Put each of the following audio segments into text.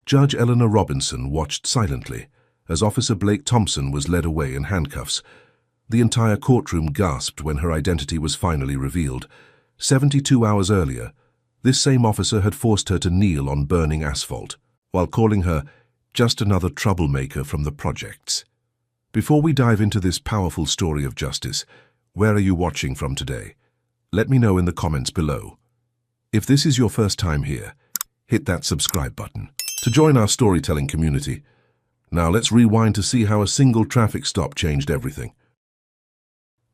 Judge Eleanor Robinson watched silently as Officer Blake Thompson was led away in handcuffs. The entire courtroom gasped when her identity was finally revealed. 72 hours earlier, this same officer had forced her to kneel on burning asphalt, while calling her just another troublemaker from the projects. Before we dive into this powerful story of justice, where are you watching from today? Let me know in the comments below. If this is your first time here, hit that subscribe button to join our storytelling community. Now let's rewind to see how a single traffic stop changed everything.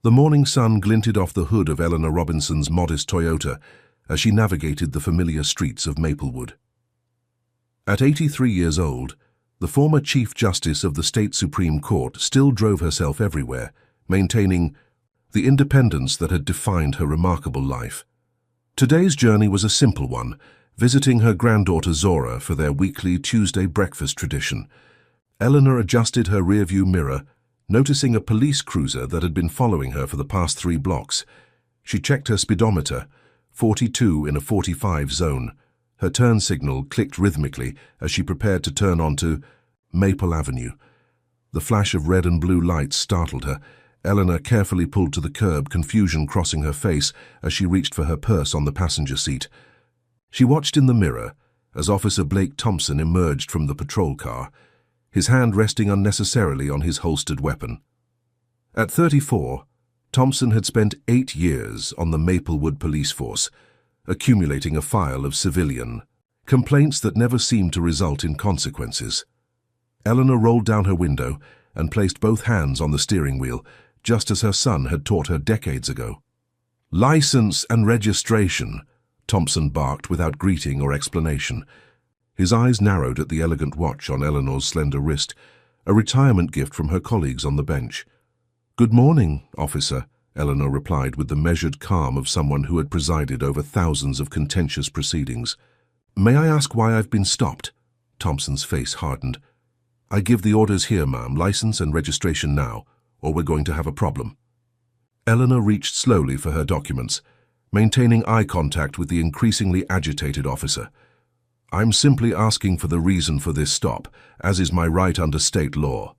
The morning sun glinted off the hood of Eleanor Robinson's modest Toyota as she navigated the familiar streets of Maplewood. At 83 years old, the former Chief Justice of the State Supreme Court still drove herself everywhere, maintaining the independence that had defined her remarkable life. Today's journey was a simple one, visiting her granddaughter Zora for their weekly Tuesday breakfast tradition. Eleanor adjusted her rearview mirror, noticing a police cruiser that had been following her for the past 3 blocks. She checked her speedometer, 42 in a 45 zone. Her turn signal clicked rhythmically as she prepared to turn onto Maple Avenue. The flash of red and blue lights startled her. Eleanor carefully pulled to the curb, confusion crossing her face as she reached for her purse on the passenger seat. She watched in the mirror as Officer Blake Thompson emerged from the patrol car, his hand resting unnecessarily on his holstered weapon. At 34, Thompson had spent 8 years on the Maplewood police force, accumulating a file of civilian complaints that never seemed to result in consequences. Eleanor rolled down her window and placed both hands on the steering wheel, just as her son had taught her decades ago. "License and registration," Thompson barked without greeting or explanation. His eyes narrowed at the elegant watch on Eleanor's slender wrist, a retirement gift from her colleagues on the bench. "Good morning, officer," Eleanor replied with the measured calm of someone who had presided over thousands of contentious proceedings. "May I ask why I've been stopped?" Thompson's face hardened. "I give the orders here, ma'am. License and registration now, or we're going to have a problem." Eleanor reached slowly for her documents, maintaining eye contact with the increasingly agitated officer. "I'm simply asking for the reason for this stop, as is my right under state law."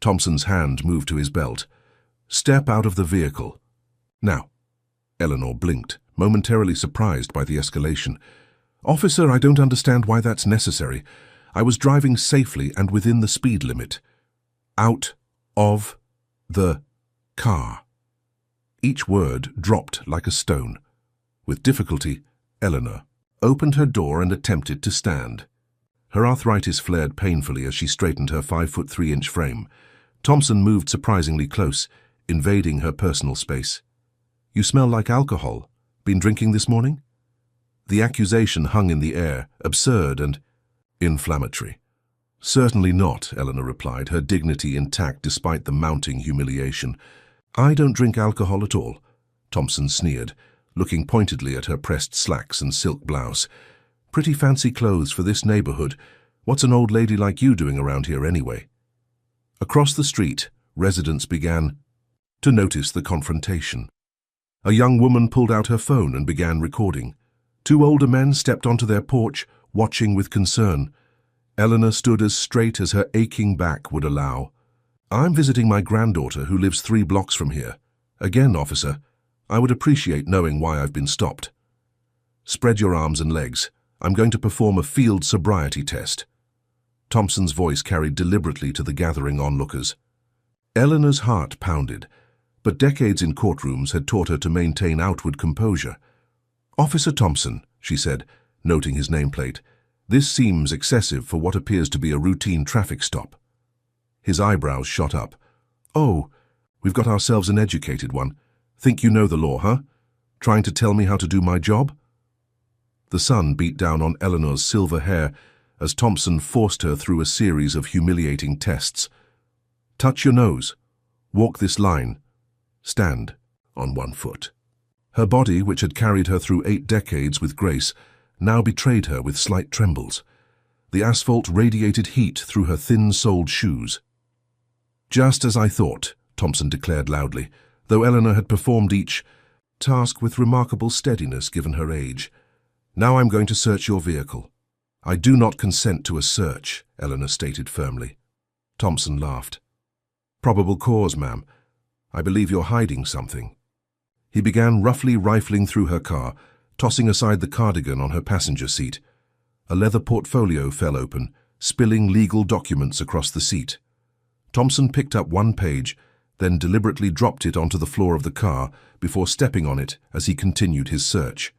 Thompson's hand moved to his belt. "Step out of the vehicle. Now." Eleanor blinked, momentarily surprised by the escalation. "Officer, I don't understand why that's necessary. I was driving safely and within the speed limit." "Out of the car." Each word dropped like a stone. With difficulty, Eleanor opened her door and attempted to stand. Her arthritis flared painfully as she straightened her 5'3" frame. Thompson moved surprisingly close, invading her personal space. "You smell like alcohol. Been drinking this morning?" The accusation hung in the air, absurd and inflammatory. "Certainly not," Eleanor replied, her dignity intact despite the mounting humiliation. "I don't drink alcohol at all," Thompson sneered, looking pointedly at her pressed slacks and silk blouse. "Pretty fancy clothes for this neighborhood. What's an old lady like you doing around here anyway?" Across the street, residents began to notice the confrontation. A young woman pulled out her phone and began recording. 2 older men stepped onto their porch, watching with concern. Eleanor stood as straight as her aching back would allow. "I'm visiting my granddaughter who lives 3 blocks from here. Again, officer, I would appreciate knowing why I've been stopped." "Spread your arms and legs. I'm going to perform a field sobriety test." Thompson's voice carried deliberately to the gathering onlookers. Eleanor's heart pounded, but decades in courtrooms had taught her to maintain outward composure. "Officer Thompson," she said, noting his nameplate, "this seems excessive for what appears to be a routine traffic stop." His eyebrows shot up. "Oh, we've got ourselves an educated one. Think you know the law, huh? Trying to tell me how to do my job?" The sun beat down on Eleanor's silver hair as Thompson forced her through a series of humiliating tests. "Touch your nose. Walk this line. Stand on 1 foot." Her body, which had carried her through 8 decades with grace, now betrayed her with slight trembles. The asphalt radiated heat through her thin-soled shoes. "Just as I thought," Thompson declared loudly, though Eleanor had performed each task with remarkable steadiness given her age. "Now I'm going to search your vehicle. "I do not consent to a search," Eleanor stated firmly. Thompson laughed. "Probable cause, ma'am. I believe you're hiding something." He began roughly rifling through her car, tossing aside the cardigan on her passenger seat. A leather portfolio fell open, spilling legal documents across the seat. Thompson picked up one page, then deliberately dropped it onto the floor of the car before stepping on it as he continued his search.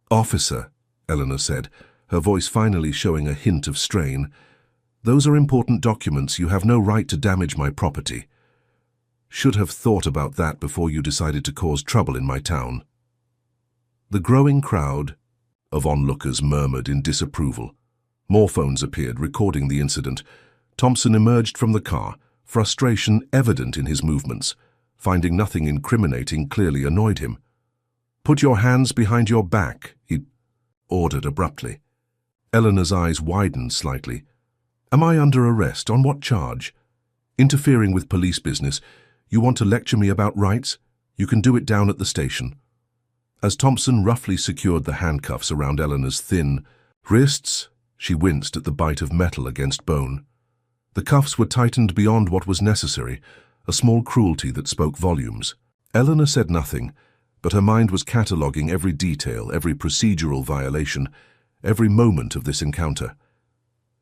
"Officer," Eleanor said, her voice finally showing a hint of strain, "those are important documents. You have no right to damage my property. Should have thought about that before you decided to cause trouble in my town." The growing crowd of onlookers murmured in disapproval. More phones appeared, recording the incident. Thompson emerged from the car, frustration evident in his movements. Finding nothing incriminating clearly annoyed him. "Put your hands behind your back," he ordered abruptly. Eleanor's eyes widened slightly. "Am I under arrest? On what charge?" "Interfering with police business. You want to lecture me about rights? You can do it down at the station." As Thompson roughly secured the handcuffs around Eleanor's thin wrists, she winced at the bite of metal against bone. The cuffs were tightened beyond what was necessary, a small cruelty that spoke volumes. Eleanor said nothing, but her mind was cataloguing every detail, every procedural violation, every moment of this encounter.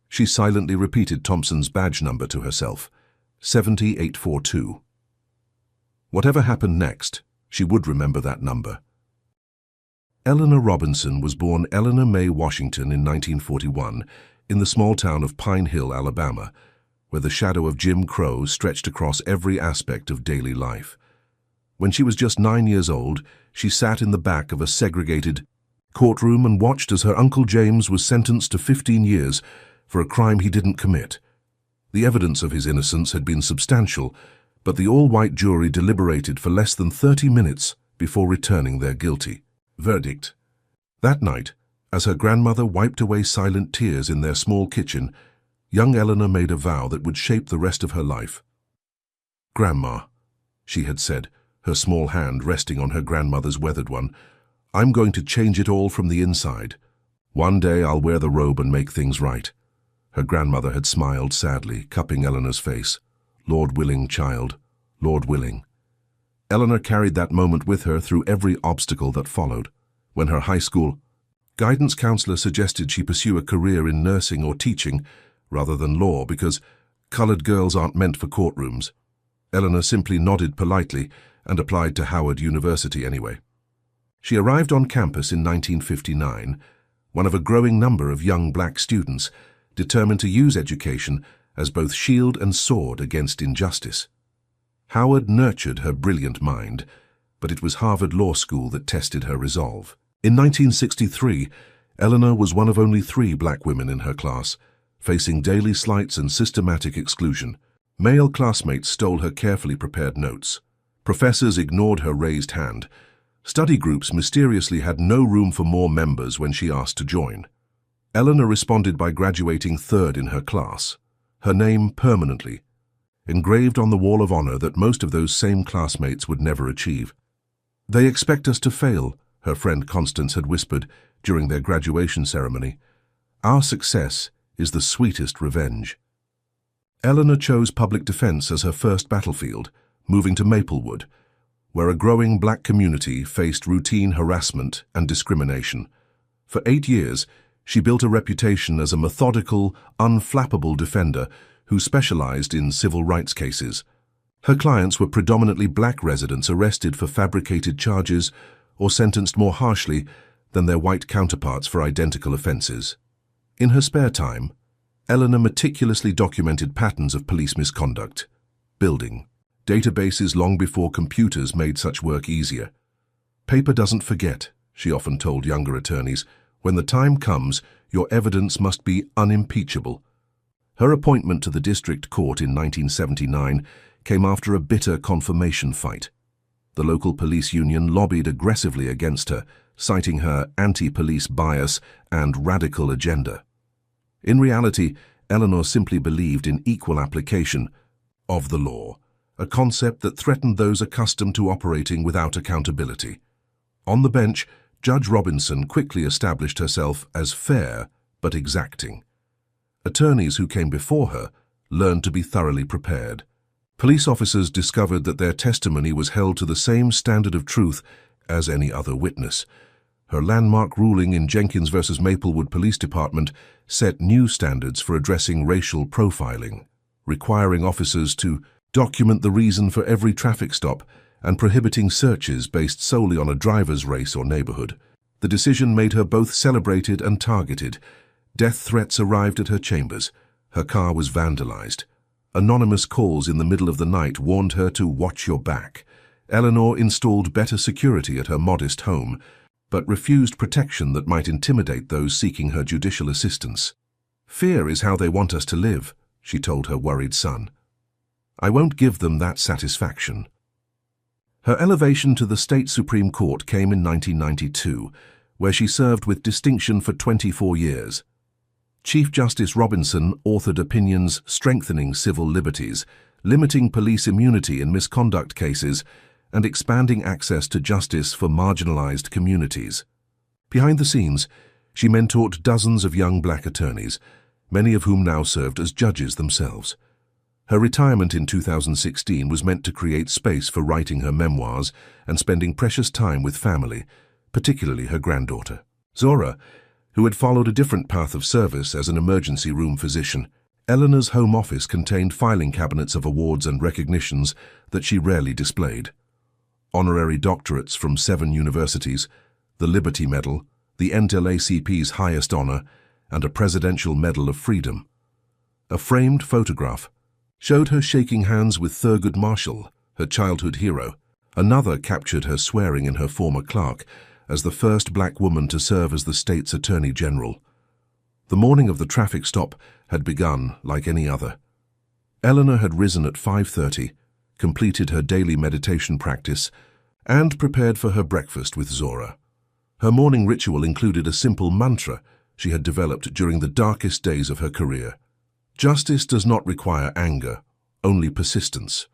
She silently repeated Thompson's badge number to herself, 70842. Whatever happened next, she would remember that number. Eleanor Robinson was born Eleanor May Washington in 1941 in the small town of Pine Hill, Alabama, where the shadow of Jim Crow stretched across every aspect of daily life. When she was just 9 years old, she sat in the back of a segregated courtroom and watched as her Uncle James was sentenced to 15 years for a crime he didn't commit. The evidence of his innocence had been substantial, but the all-white jury deliberated for less than 30 minutes before returning their guilty verdict. That night, as her grandmother wiped away silent tears in their small kitchen, young Eleanor made a vow that would shape the rest of her life. "Grandma," she had said, her small hand resting on her grandmother's weathered one, "I'm going to change it all from the inside. One day I'll wear the robe and make things right." Her grandmother had smiled sadly, cupping Eleanor's face. "Lord willing, child, Lord willing." Eleanor carried that moment with her through every obstacle that followed. When her high school guidance counselor suggested she pursue a career in nursing or teaching rather than law because colored girls aren't meant for courtrooms, Eleanor simply nodded politely and applied to Howard University anyway. She arrived on campus in 1959, one of a growing number of young black students determined to use education as both shield and sword against injustice. Howard nurtured her brilliant mind, but it was Harvard Law School that tested her resolve. In 1963, Eleanor was one of only 3 black women in her class, facing daily slights and systematic exclusion. Male classmates stole her carefully prepared notes. Professors ignored her raised hand. Study groups mysteriously had no room for more members when she asked to join. Eleanor responded by graduating 3rd in her class, her name permanently engraved on the wall of honor that most of those same classmates would never achieve. "They expect us to fail," her friend Constance had whispered during their graduation ceremony. "Our success is the sweetest revenge." Eleanor chose public defense as her first battlefield, moving to Maplewood, where a growing black community faced routine harassment and discrimination. For 8 years, she built a reputation as a methodical, unflappable defender who specialized in civil rights cases. Her clients were predominantly black residents arrested for fabricated charges or sentenced more harshly than their white counterparts for identical offenses. In her spare time, Eleanor meticulously documented patterns of police misconduct, building databases long before computers made such work easier. "Paper doesn't forget," she often told younger attorneys. "When the time comes, your evidence must be unimpeachable." Her appointment to the district court in 1979 came after a bitter confirmation fight. The local police union lobbied aggressively against her, citing her anti-police bias and radical agenda. In reality, Eleanor simply believed in equal application of the law, a concept that threatened those accustomed to operating without accountability. On the bench, Judge Robinson quickly established herself as fair but exacting. Attorneys who came before her learned to be thoroughly prepared. Police officers discovered that their testimony was held to the same standard of truth as any other witness. Her landmark ruling in Jenkins v. Maplewood Police Department set new standards for addressing racial profiling, requiring officers to document the reason for every traffic stop and prohibiting searches based solely on a driver's race or neighborhood. The decision made her both celebrated and targeted. Death threats arrived at her chambers. Her car was vandalized. Anonymous calls in the middle of the night warned her to watch your back. Eleanor installed better security at her modest home, but refused protection that might intimidate those seeking her judicial assistance. "Fear is how they want us to live," she told her worried son. "I won't give them that satisfaction." Her elevation to the state Supreme Court came in 1992, where she served with distinction for 24 years. Chief Justice Robinson authored opinions strengthening civil liberties, limiting police immunity in misconduct cases, and expanding access to justice for marginalized communities. Behind the scenes, she mentored dozens of young black attorneys, many of whom now served as judges themselves. Her retirement in 2016 was meant to create space for writing her memoirs and spending precious time with family, particularly her granddaughter. Zora, who had followed a different path of service as an emergency room physician, Eleanor's home office contained filing cabinets of awards and recognitions that she rarely displayed. Honorary doctorates from 7 universities, the Liberty Medal, the NAACP's highest honor, and a Presidential Medal of Freedom. A framed photograph showed her shaking hands with Thurgood Marshall, her childhood hero. Another captured her swearing in her former clerk as the first black woman to serve as the state's Attorney General. The morning of the traffic stop had begun like any other. Eleanor had risen at 5:30, completed her daily meditation practice, and prepared for her breakfast with Zora. Her morning ritual included a simple mantra she had developed during the darkest days of her career. Justice does not require anger, only persistence.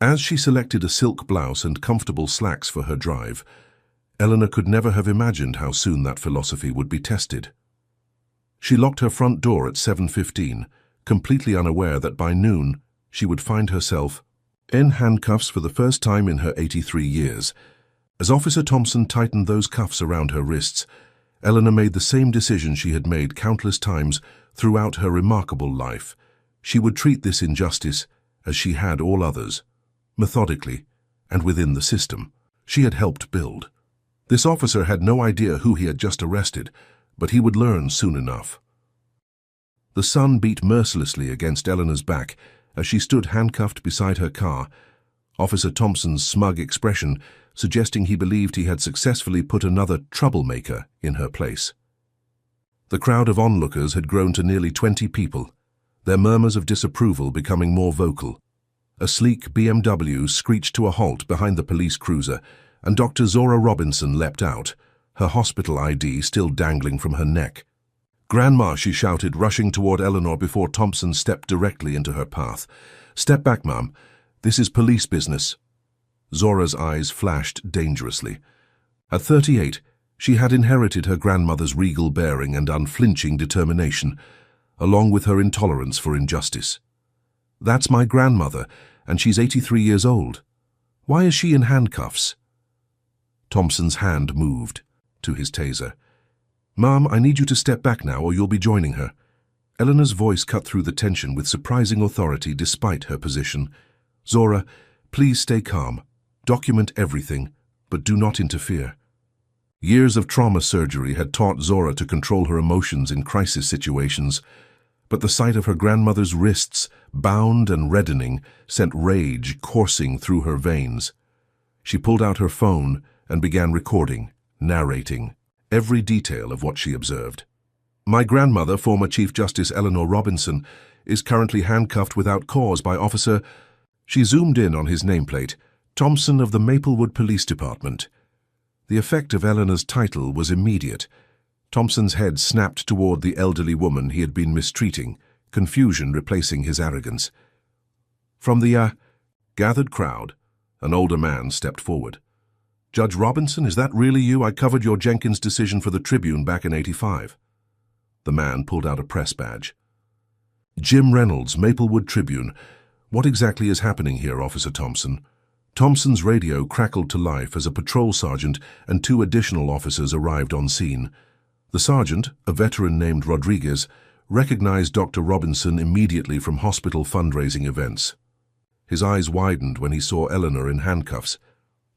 As she selected a silk blouse and comfortable slacks for her drive, Eleanor could never have imagined how soon that philosophy would be tested. She locked her front door at 7:15, completely unaware that by noon she would find herself in handcuffs for the first time in her 83 years. As Officer Thompson tightened those cuffs around her wrists, Eleanor made the same decision she had made countless times throughout her remarkable life. She would treat this injustice as she had all others, methodically and within the system she had helped build. This officer had no idea who he had just arrested, but he would learn soon enough. The sun beat mercilessly against Eleanor's back as she stood handcuffed beside her car, Officer Thompson's smug expression suggesting he believed he had successfully put another troublemaker in her place. The crowd of onlookers had grown to nearly 20 people, their murmurs of disapproval becoming more vocal. A sleek BMW screeched to a halt behind the police cruiser, and Dr. Zora Robinson leapt out, her hospital ID still dangling from her neck. "Grandma," she shouted, rushing toward Eleanor before Thompson stepped directly into her path. "Step back, Ma'am. This is police business." Zora's eyes flashed dangerously. At 38, she had inherited her grandmother's regal bearing and unflinching determination, along with her intolerance for injustice. "That's my grandmother, and she's 83 years old. Why is she in handcuffs?" Thompson's hand moved to his taser. "Ma'am, I need you to step back now or you'll be joining her." Eleanor's voice cut through the tension with surprising authority despite her position. "Zora, please stay calm. Document everything, but do not interfere." Years of trauma surgery had taught Zora to control her emotions in crisis situations, but the sight of her grandmother's wrists, bound and reddening, sent rage coursing through her veins. She pulled out her phone and began recording, narrating every detail of what she observed. "My grandmother, former Chief Justice Eleanor Robinson, is currently handcuffed without cause by Officer—" She zoomed in on his nameplate, "Thompson of the Maplewood Police Department." The effect of Eleanor's title was immediate. Thompson's head snapped toward the elderly woman he had been mistreating, confusion replacing his arrogance. From the gathered crowd, an older man stepped forward. "Judge Robinson, is that really you? I covered your Jenkins decision for the Tribune back in '85. The man pulled out a press badge. Jim Reynolds, Maplewood Tribune. What exactly is happening here, Officer Thompson? Thompson's radio crackled to life as a patrol sergeant and 2 additional officers arrived on scene. The sergeant, a veteran named Rodriguez, recognized Dr. Robinson immediately from hospital fundraising events. His eyes widened when he saw Eleanor in handcuffs.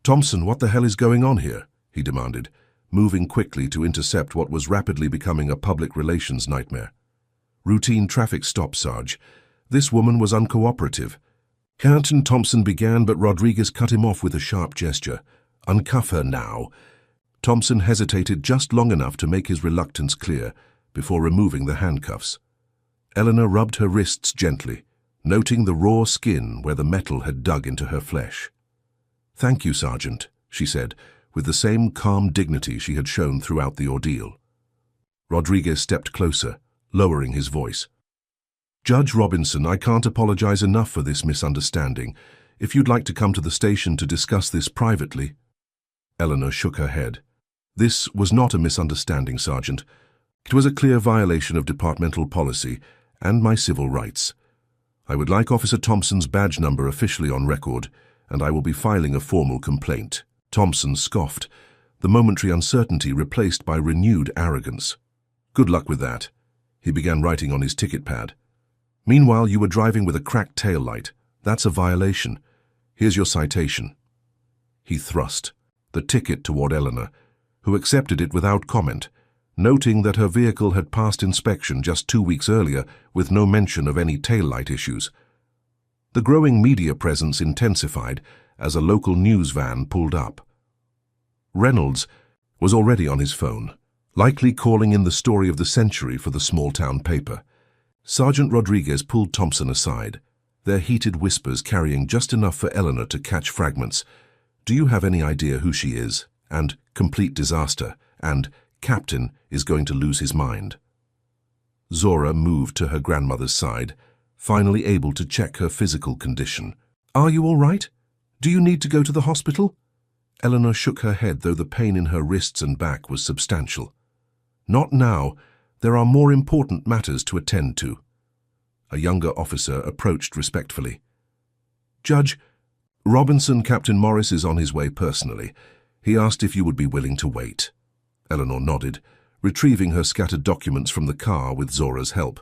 "Thompson, what the hell is going on here?" he demanded, moving quickly to intercept what was rapidly becoming a public relations nightmare. "Routine traffic stop, Sarge. This woman was uncooperative." Captain Thompson began, but Rodriguez cut him off with a sharp gesture. "Uncuff her now." Thompson hesitated just long enough to make his reluctance clear before removing the handcuffs. Eleanor rubbed her wrists gently, noting the raw skin where the metal had dug into her flesh. "Thank you, Sergeant," she said, with the same calm dignity she had shown throughout the ordeal. Rodriguez stepped closer, lowering his voice. "Judge Robinson, I can't apologize enough for this misunderstanding. If you'd like to come to the station to discuss this privately." Eleanor shook her head. "This was not a misunderstanding, Sergeant. It was a clear violation of departmental policy and my civil rights. I would like Officer Thompson's badge number officially on record, and I will be filing a formal complaint." Thompson scoffed, the momentary uncertainty replaced by renewed arrogance. "Good luck with that." He began writing on his ticket pad. "Meanwhile, you were driving with a cracked taillight. That's a violation. Here's your citation." He thrust the ticket toward Eleanor, who accepted it without comment, noting that her vehicle had passed inspection just 2 weeks earlier with no mention of any taillight issues. The growing media presence intensified as a local news van pulled up. Reynolds was already on his phone, likely calling in the story of the century for the small-town paper. Sergeant Rodriguez pulled Thompson aside, their heated whispers carrying just enough for Eleanor to catch fragments. "Do you have any idea who she is?" And "complete disaster," and "Captain is going to lose his mind." Zora moved to her grandmother's side, finally able to check her physical condition. "Are you all right? Do you need to go to the hospital?" Eleanor shook her head, though the pain in her wrists and back was substantial. "Not now. There are more important matters to attend to." A younger officer approached respectfully. "Judge Robinson, Captain Morris is on his way personally. He asked if you would be willing to wait." Eleanor nodded, retrieving her scattered documents from the car with Zora's help.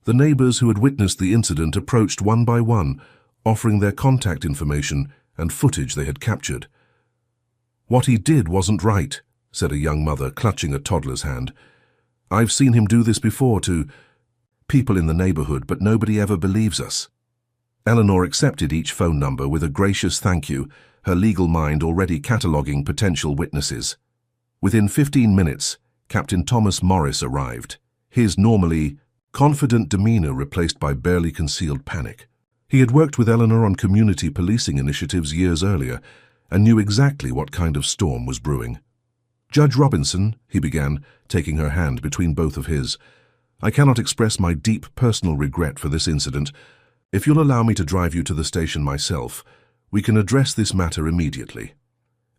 The neighbors who had witnessed the incident approached one by one, offering their contact information and footage they had captured. "What he did wasn't right," said a young mother, clutching a toddler's hand. "I've seen him do this before to people in the neighborhood, but nobody ever believes us." Eleanor accepted each phone number with a gracious thank you, her legal mind already cataloguing potential witnesses. Within 15 minutes, Captain Thomas Morris arrived, his normally confident demeanor replaced by barely concealed panic. He had worked with Eleanor on community policing initiatives years earlier and knew exactly what kind of storm was brewing. "Judge Robinson," he began, taking her hand between both of his, "I cannot express my deep personal regret for this incident. If you'll allow me to drive you to the station myself, we can address this matter immediately."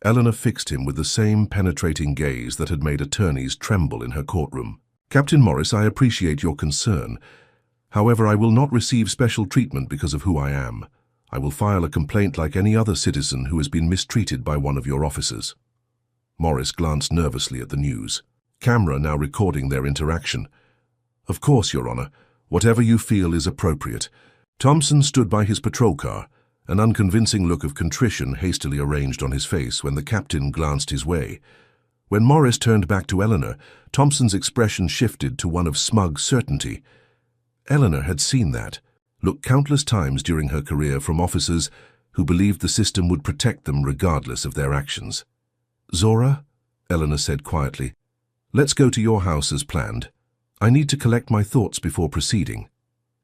Eleanor fixed him with the same penetrating gaze that had made attorneys tremble in her courtroom. "Captain Morris, I appreciate your concern. However, I will not receive special treatment because of who I am. I will file a complaint like any other citizen who has been mistreated by one of your officers." Morris glanced nervously at the news, camera now recording their interaction. "Of course, Your Honor. Whatever you feel is appropriate." Thompson stood by his patrol car, an unconvincing look of contrition hastily arranged on his face when the captain glanced his way. When Morris turned back to Eleanor, Thompson's expression shifted to one of smug certainty. Eleanor had seen that look countless times during her career from officers who believed the system would protect them regardless of their actions. "Zora," Eleanor said quietly, "let's go to your house as planned. I need to collect my thoughts before proceeding."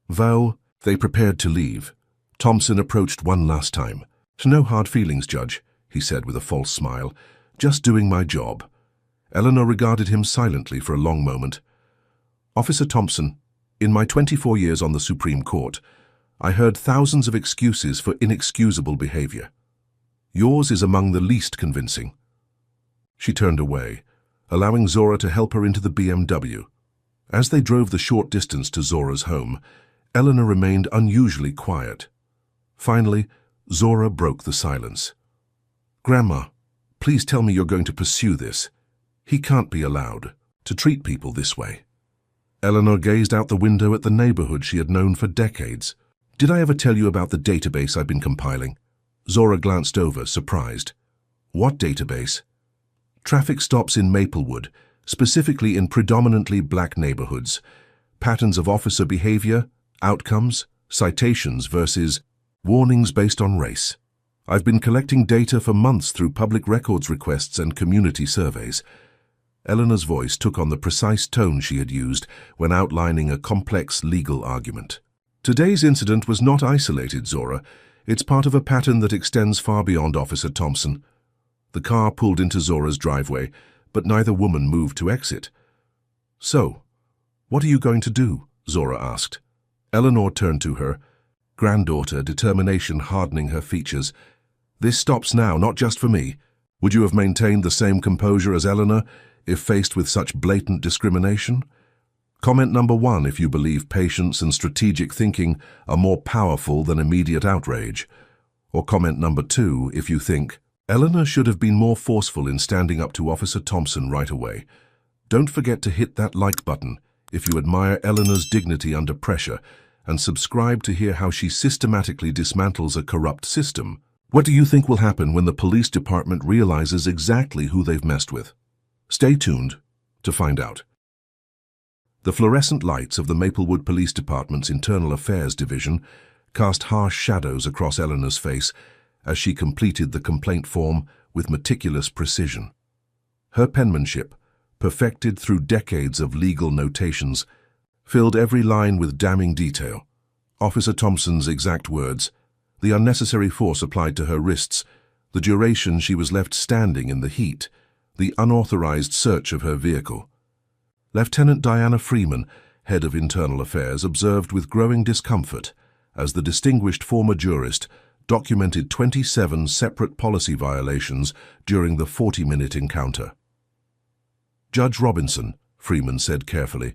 Val, they prepared to leave. Thompson approached one last time. "No hard feelings, Judge," he said with a false smile. "Just doing my job." Eleanor regarded him silently for a long moment. "Officer Thompson, in my 24 years on the Supreme Court, I heard thousands of excuses for inexcusable behavior. Yours is among the least convincing." She turned away, allowing Zora to help her into the BMW. As they drove the short distance to Zora's home, Eleanor remained unusually quiet. Finally, Zora broke the silence. "Grandma, please tell me you're going to pursue this. He can't be allowed to treat people this way." Eleanor gazed out the window at the neighborhood she had known for decades. "Did I ever tell you about the database I've been compiling?" Zora glanced over, surprised. "What database?" "Traffic stops in Maplewood, specifically in predominantly black neighborhoods. Patterns of officer behavior, outcomes, citations versus warnings based on race. I've been collecting data for months through public records requests and community surveys." Eleanor's voice took on the precise tone she had used when outlining a complex legal argument. "Today's incident was not isolated, Zora. It's part of a pattern that extends far beyond Officer Thompson." The car pulled into Zora's driveway, but neither woman moved to exit. "So, what are you going to do?" Zora asked. Eleanor turned to her, granddaughter, determination hardening her features. "This stops now, not just for me. Would you have maintained the same composure as Eleanor if faced with such blatant discrimination? Comment number 1 if you believe patience and strategic thinking are more powerful than immediate outrage. Or comment number 2 if you think Eleanor should have been more forceful in standing up to Officer Thompson right away. Don't forget to hit that like button if you admire Eleanor's dignity under pressure, and subscribe to hear how she systematically dismantles a corrupt system. What do you think will happen when the police department realizes exactly who they've messed with? Stay tuned to find out. The fluorescent lights of the Maplewood Police Department's Internal Affairs Division cast harsh shadows across Eleanor's face as she completed the complaint form with meticulous precision. Her penmanship, perfected through decades of legal notations, filled every line with damning detail. Officer Thompson's exact words, the unnecessary force applied to her wrists, the duration she was left standing in the heat, the unauthorized search of her vehicle. Lieutenant Diana Freeman, head of Internal Affairs, observed with growing discomfort as the distinguished former jurist documented 27 separate policy violations during the 40-minute encounter. "Judge Robinson," Freeman said carefully,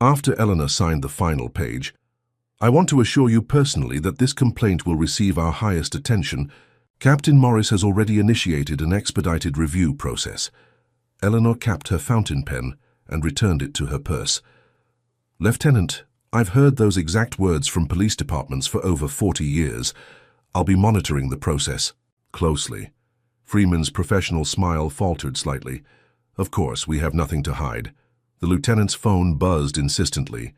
after Eleanor signed the final page, "I want to assure you personally that this complaint will receive our highest attention. Captain Morris has already initiated an expedited review process." Eleanor capped her fountain pen and returned it to her purse. "Lieutenant, I've heard those exact words from police departments for over 40 years. I'll be monitoring the process closely." Freeman's professional smile faltered slightly. "Of course, we have nothing to hide." The lieutenant's phone buzzed insistently.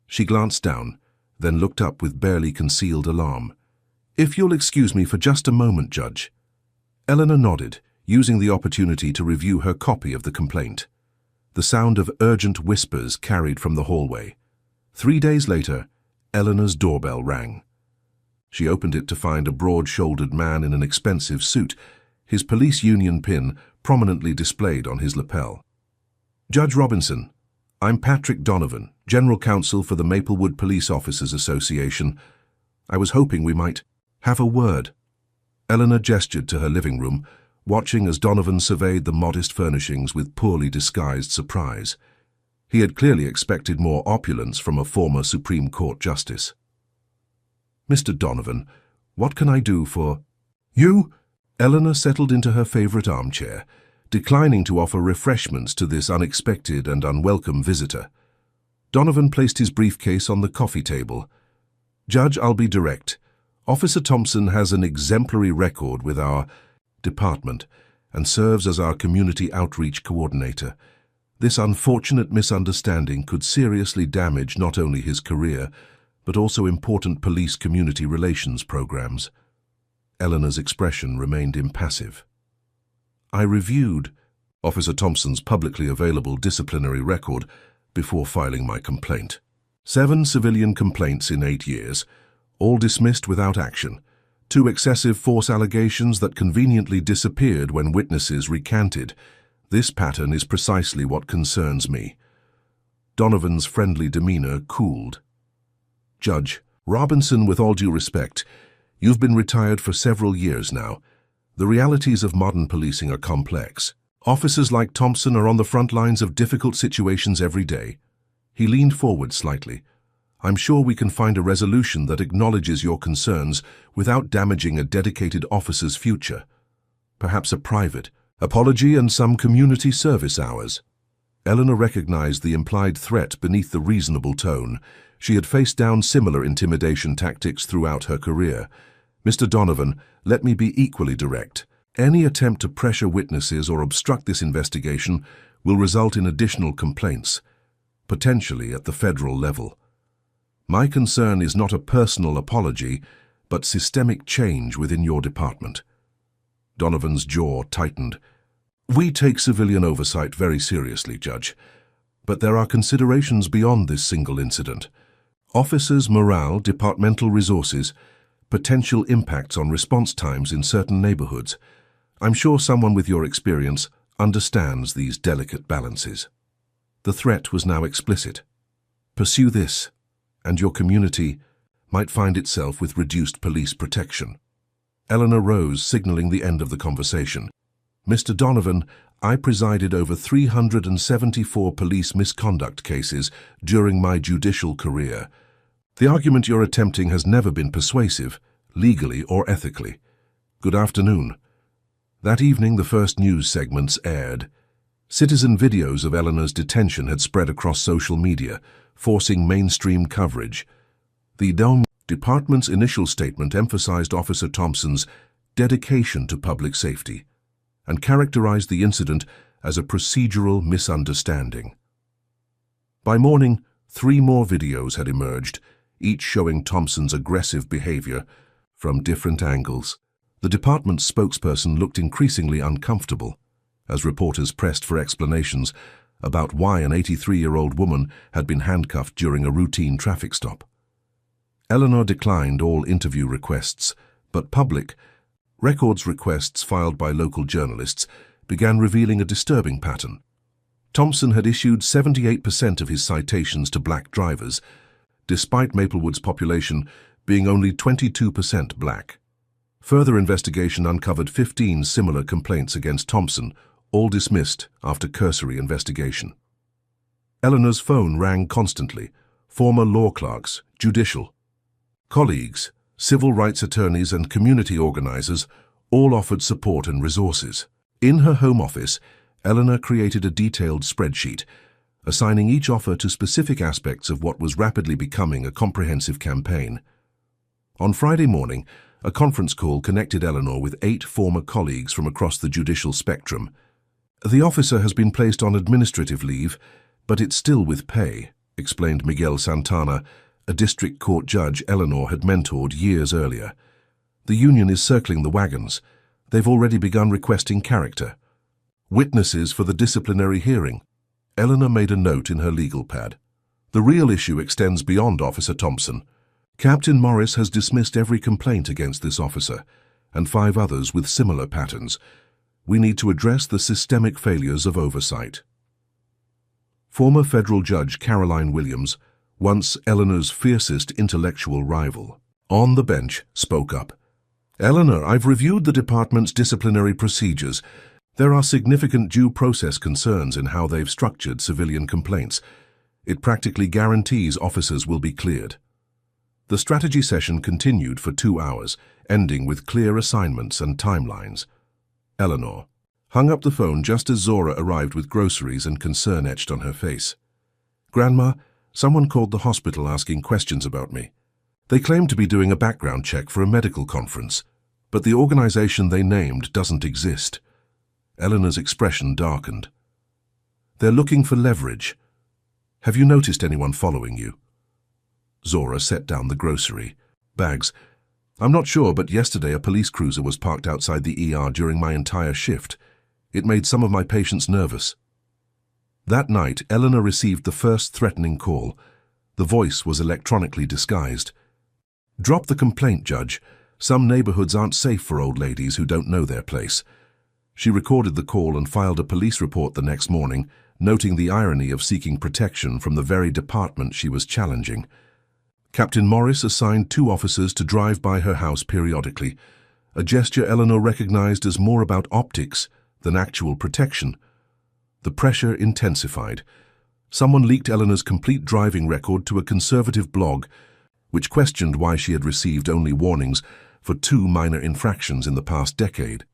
She glanced down, then looked up with barely concealed alarm. "If you'll excuse me for just a moment, Judge." Eleanor nodded, using the opportunity to review her copy of the complaint. The sound of urgent whispers carried from the hallway. 3 days later, Eleanor's doorbell rang. She opened it to find a broad-shouldered man in an expensive suit, his police union pin prominently displayed on his lapel. "Judge Robinson, I'm Patrick Donovan, General Counsel for the Maplewood Police Officers Association. I was hoping we might have a word." Eleanor gestured to her living room, watching as Donovan surveyed the modest furnishings with poorly disguised surprise. He had clearly expected more opulence from a former Supreme Court justice. "Mr. Donovan, what can I do for you?" Eleanor settled into her favorite armchair, declining to offer refreshments to this unexpected and unwelcome visitor. Donovan placed his briefcase on the coffee table. "Judge, I'll be direct. Officer Thompson has an exemplary record with our department and serves as our community outreach coordinator. This unfortunate misunderstanding could seriously damage not only his career, but also important police-community relations programs." Eleanor's expression remained impassive. "I reviewed Officer Thompson's publicly available disciplinary record before filing my complaint. 7 civilian complaints in 8 years, all dismissed without action. 2 excessive force allegations that conveniently disappeared when witnesses recanted. This pattern is precisely what concerns me." Donovan's friendly demeanor cooled. "Judge Robinson, with all due respect, you've been retired for several years now. The realities of modern policing are complex. Officers like Thompson are on the front lines of difficult situations every day." He leaned forward slightly. I'm sure we can find a resolution that acknowledges your concerns without damaging a dedicated officer's future. Perhaps a private apology and some community service hours. Eleanor recognized the implied threat beneath the reasonable tone. She had faced down similar intimidation tactics throughout her career. Mr. Donovan, let me be equally direct. Any attempt to pressure witnesses or obstruct this investigation will result in additional complaints, potentially at the federal level. My concern is not a personal apology, but systemic change within your department. Donovan's jaw tightened. We take civilian oversight very seriously, Judge, but there are considerations beyond this single incident. Officers' morale, departmental resources, potential impacts on response times in certain neighborhoods. I'm sure someone with your experience understands these delicate balances. The threat was now explicit. Pursue this, and your community might find itself with reduced police protection. Eleanor rose, signaling the end of the conversation. Mr. Donovan, I presided over 374 police misconduct cases during my judicial career. The argument you're attempting has never been persuasive, legally or ethically. Good afternoon. That evening, the first news segments aired. Citizen videos of Eleanor's detention had spread across social media, forcing mainstream coverage. The department's initial statement emphasized Officer Thompson's dedication to public safety and characterized the incident as a procedural misunderstanding. By morning, 3 more videos had emerged, each showing Thompson's aggressive behavior from different angles. The department's spokesperson looked increasingly uncomfortable as reporters pressed for explanations about why an 83-year-old woman had been handcuffed during a routine traffic stop. Eleanor declined all interview requests, but public records requests filed by local journalists began revealing a disturbing pattern. Thompson had issued 78% of his citations to black drivers, despite Maplewood's population being only 22% black. Further investigation uncovered 15 similar complaints against Thompson, all dismissed after cursory investigation. Eleanor's phone rang constantly. Former law clerks, judicial colleagues, civil rights attorneys and community organizers all offered support and resources. In her home office, Eleanor created a detailed spreadsheet, assigning each offer to specific aspects of what was rapidly becoming a comprehensive campaign. On Friday morning, a conference call connected Eleanor with 8 former colleagues from across the judicial spectrum. The officer has been placed on administrative leave, but it's still with pay, explained Miguel Santana, a district court judge Eleanor had mentored years earlier. The union is circling the wagons. They've already begun requesting character. Witnesses for the disciplinary hearing. Eleanor made a note in her legal pad. The real issue extends beyond Officer Thompson. Captain Morris has dismissed every complaint against this officer, and 5 others with similar patterns. We need to address the systemic failures of oversight. Former federal judge Caroline Williams, once Eleanor's fiercest intellectual rival, on the bench, spoke up. Eleanor, I've reviewed the department's disciplinary procedures. There are significant due process concerns in how they've structured civilian complaints. It practically guarantees officers will be cleared. The strategy session continued for 2 hours, ending with clear assignments and timelines. Eleanor hung up the phone just as Zora arrived with groceries and concern etched on her face. Grandma, someone called the hospital asking questions about me. They claim to be doing a background check for a medical conference, but the organization they named doesn't exist. Eleanor's expression darkened. They're looking for leverage. Have you noticed anyone following you? Zora set down the grocery bags. I'm not sure, but yesterday a police cruiser was parked outside the ER during my entire shift. It made some of my patients nervous. That night, Eleanor received the first threatening call. The voice was electronically disguised. Drop the complaint, Judge. Some neighborhoods aren't safe for old ladies who don't know their place. She recorded the call and filed a police report the next morning, noting the irony of seeking protection from the very department she was challenging. Captain Morris assigned 2 officers to drive by her house periodically, a gesture Eleanor recognized as more about optics than actual protection. The pressure intensified. Someone leaked Eleanor's complete driving record to a conservative blog, which questioned why she had received only warnings for 2 minor infractions in the past decade.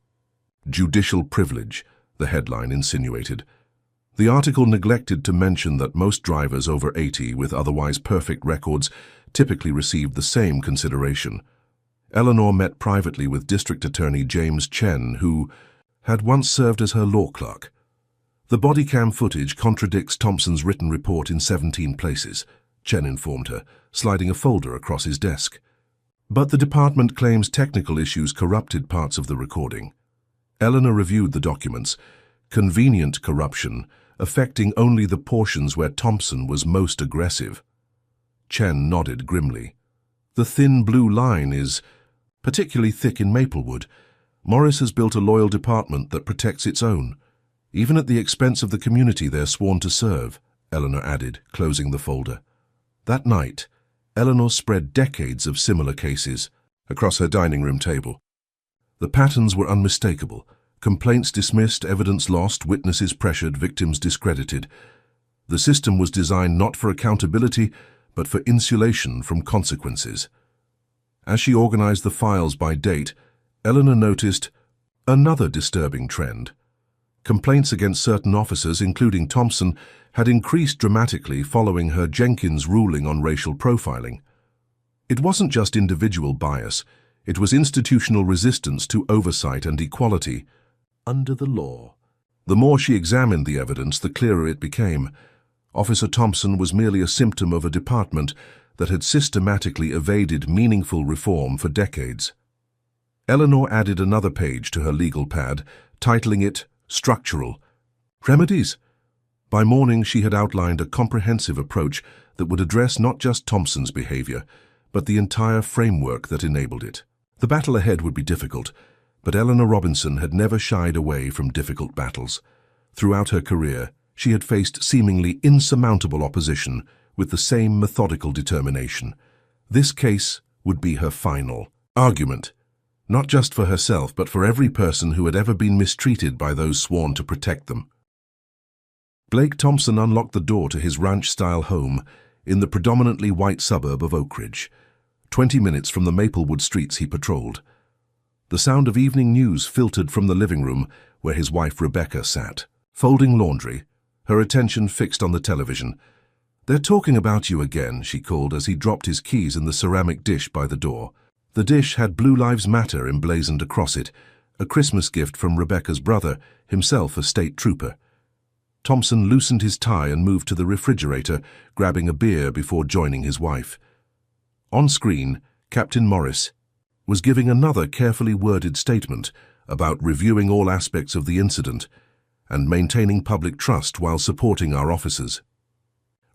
Judicial privilege, the headline insinuated. The article neglected to mention that most drivers over 80 with otherwise perfect records typically received the same consideration. Eleanor met privately with District Attorney James Chen, who had once served as her law clerk. The body cam footage contradicts Thompson's written report in 17 places, Chen informed her, sliding a folder across his desk. But the department claims technical issues corrupted parts of the recording. Eleanor reviewed the documents. Convenient corruption, affecting only the portions where Thompson was most aggressive. Chen nodded grimly. The thin blue line is particularly thick in Maplewood. Morris has built a loyal department that protects its own, even at the expense of the community they're sworn to serve, Eleanor added, closing the folder. That night, Eleanor spread decades of similar cases across her dining room table. The patterns were unmistakable. Complaints dismissed, evidence lost, witnesses pressured, victims discredited. The system was designed not for accountability, but for insulation from consequences. As she organized the files by date, Eleanor noticed another disturbing trend. Complaints against certain officers, including Thompson, had increased dramatically following her Jenkins ruling on racial profiling. It wasn't just individual bias, it was institutional resistance to oversight and equality under the law. The more she examined the evidence, the clearer it became. Officer Thompson was merely a symptom of a department that had systematically evaded meaningful reform for decades. Eleanor added another page to her legal pad, titling it Structural Remedies. By morning, she had outlined a comprehensive approach that would address not just Thompson's behavior, but the entire framework that enabled it. The battle ahead would be difficult, but Eleanor Robinson had never shied away from difficult battles. Throughout her career, she had faced seemingly insurmountable opposition with the same methodical determination. This case would be her final argument, not just for herself, but for every person who had ever been mistreated by those sworn to protect them. Blake Thompson unlocked the door to his ranch-style home in the predominantly white suburb of Oak Ridge, 20 minutes from the Maplewood streets he patrolled. The sound of evening news filtered from the living room where his wife Rebecca sat, folding laundry, her attention fixed on the television. "They're talking about you again," she called as he dropped his keys in the ceramic dish by the door. The dish had Blue Lives Matter emblazoned across it, a Christmas gift from Rebecca's brother, himself a state trooper. Thompson loosened his tie and moved to the refrigerator, grabbing a beer before joining his wife. On screen, Captain Morris was giving another carefully worded statement about reviewing all aspects of the incident and maintaining public trust while supporting our officers.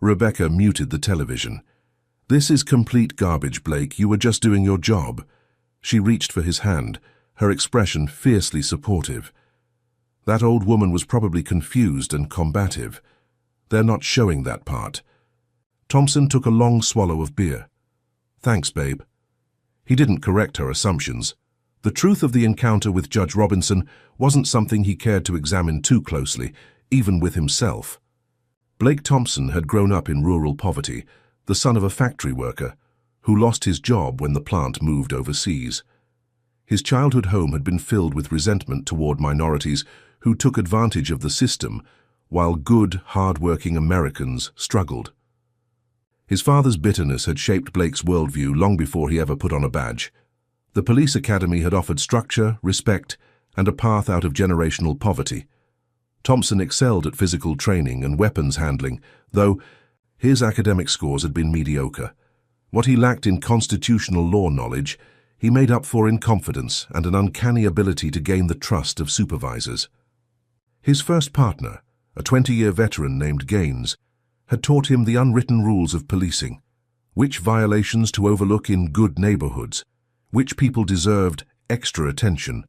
Rebecca muted the television. "This is complete garbage, Blake. You were just doing your job." She reached for his hand, her expression fiercely supportive. That old woman was probably confused and combative. They're not showing that part. Thompson took a long swallow of beer. "Thanks, babe." He didn't correct her assumptions. The truth of the encounter with Judge Robinson wasn't something he cared to examine too closely, even with himself. Blake Thompson had grown up in rural poverty, the son of a factory worker, who lost his job when the plant moved overseas. His childhood home had been filled with resentment toward minorities who took advantage of the system, while good, hard-working Americans struggled. His father's bitterness had shaped Blake's worldview long before he ever put on a badge. The police academy had offered structure, respect, and a path out of generational poverty. Thompson excelled at physical training and weapons handling, though his academic scores had been mediocre. What he lacked in constitutional law knowledge, he made up for in confidence and an uncanny ability to gain the trust of supervisors. His first partner, a 20-year veteran named Gaines, had taught him the unwritten rules of policing, which violations to overlook in good neighborhoods, which people deserved extra attention,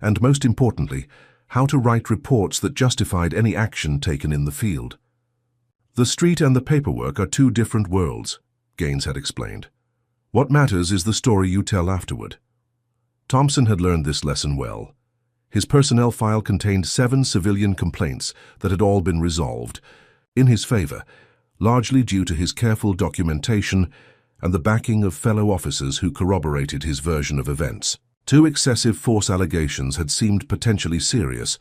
and most importantly, how to write reports that justified any action taken in the field. "The street and the paperwork are two different worlds," Gaines had explained. "What matters is the story you tell afterward." Thompson had learned this lesson well. His personnel file contained 7 civilian complaints that had all been resolved, in his favor, largely due to his careful documentation and the backing of fellow officers who corroborated his version of events. Two excessive force allegations had seemed potentially serious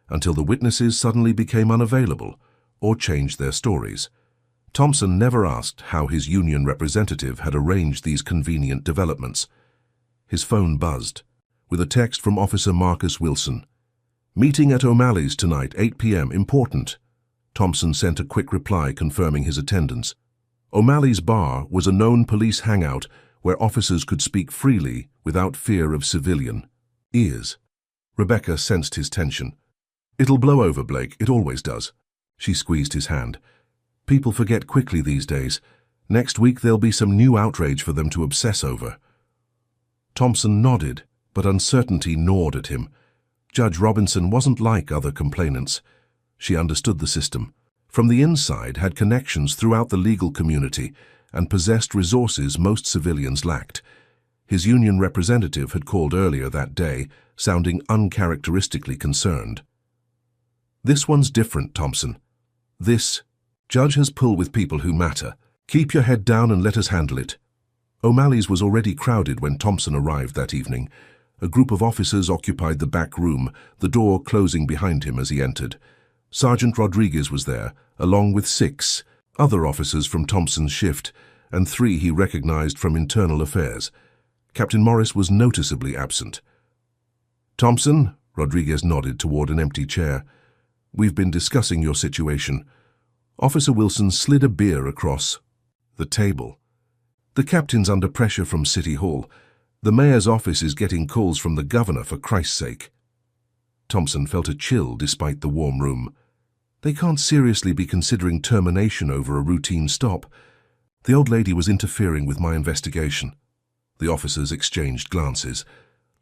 until the witnesses suddenly became unavailable or changed their stories. Thompson never asked how his union representative had arranged these convenient developments. His phone buzzed, with a text from Officer Marcus Wilson. "Meeting at O'Malley's tonight, 8 p.m. Important." Thompson sent a quick reply confirming his attendance. O'Malley's bar was a known police hangout where officers could speak freely without fear of civilian ears. Rebecca sensed his tension. "It'll blow over, Blake. It always does." She squeezed his hand. "People forget quickly these days. Next week there'll be some new outrage for them to obsess over." Thompson nodded, but uncertainty gnawed at him. Judge Robinson wasn't like other complainants. She understood the system. From the inside, had connections throughout the legal community and possessed resources most civilians lacked. His union representative had called earlier that day, sounding uncharacteristically concerned. "This one's different, Thompson. This judge has pull with people who matter. Keep your head down and let us handle it." O'Malley's was already crowded when Thompson arrived that evening. A group of officers occupied the back room, the door closing behind him as he entered. Sergeant Rodriguez was there, along with 6 other officers from Thompson's shift, and 3 he recognized from internal affairs. Captain Morris was noticeably absent. "Thompson," Rodriguez nodded toward an empty chair, "we've been discussing your situation." Officer Wilson slid a beer across the table. "The captain's under pressure from City Hall. The mayor's office is getting calls from the governor, for Christ's sake." Thompson felt a chill despite the warm room. They can't seriously be considering termination over a routine stop. The old lady was interfering with my investigation. The officers exchanged glances.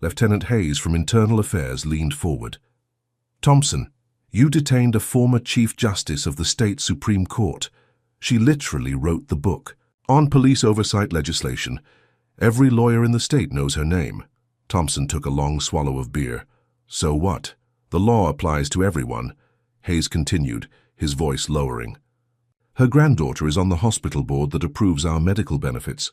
Lieutenant Hayes from Internal Affairs leaned forward. "Thompson, you detained a former Chief Justice of the State Supreme Court. She literally wrote the book on police oversight legislation. Every lawyer in the state knows her name." Thompson took a long swallow of beer. "So what? The law applies to everyone," Hayes continued, his voice lowering. "Her granddaughter is on the hospital board that approves our medical benefits.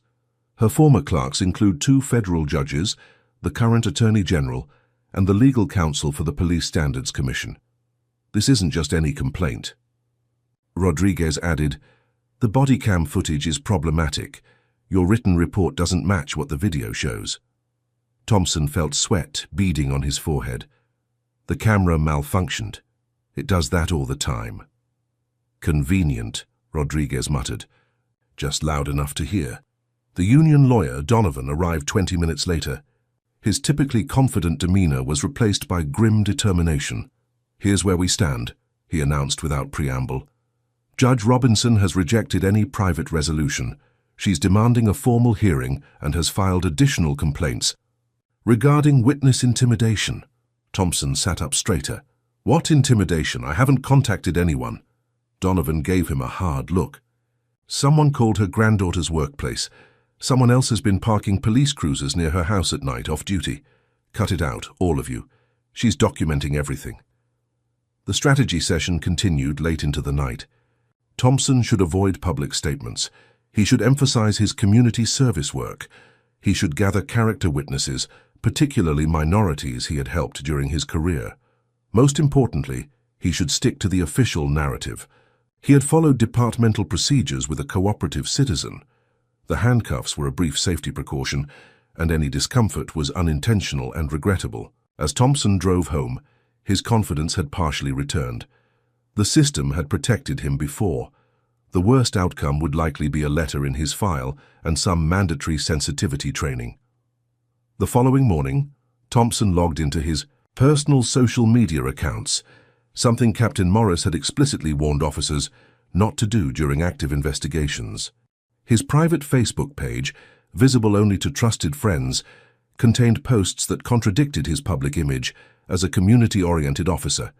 Her former clerks include 2 federal judges, the current Attorney General, and the legal counsel for the Police Standards Commission. This isn't just any complaint." Rodriguez added, "The body cam footage is problematic. Your written report doesn't match what the video shows." Thompson felt sweat beading on his forehead. The camera malfunctioned. It does that all the time. "Convenient," Rodriguez muttered, just loud enough to hear. The union lawyer, Donovan, arrived 20 minutes later. His typically confident demeanor was replaced by grim determination. "Here's where we stand," he announced without preamble. "Judge Robinson has rejected any private resolution. She's demanding a formal hearing and has filed additional complaints regarding witness intimidation." Thompson sat up straighter. "What intimidation? I haven't contacted anyone." Donovan gave him a hard look. "Someone called her granddaughter's workplace. Someone else has been parking police cruisers near her house at night, off duty. Cut it out, all of you. She's documenting everything." The strategy session continued late into the night. Thompson should avoid public statements. He should emphasize his community service work. He should gather character witnesses, particularly minorities he had helped during his career. Most importantly, he should stick to the official narrative. He had followed departmental procedures with a cooperative citizen. The handcuffs were a brief safety precaution, and any discomfort was unintentional and regrettable. As Thompson drove home, his confidence had partially returned. The system had protected him before. The worst outcome would likely be a letter in his file and some mandatory sensitivity training. The following morning, Thompson logged into his personal social media accounts, something Captain Morris had explicitly warned officers not to do during active investigations. His private Facebook page, visible only to trusted friends, contained posts that contradicted his public image as a community-oriented officer.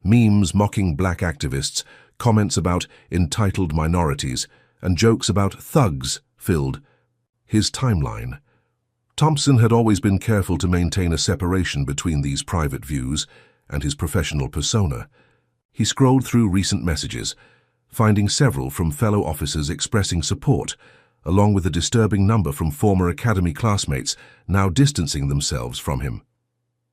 Memes mocking black activists, comments about entitled minorities, and jokes about thugs filled his timeline. Thompson had always been careful to maintain a separation between these private views and his professional persona. He scrolled through recent messages, finding several from fellow officers expressing support, along with a disturbing number from former academy classmates now distancing themselves from him.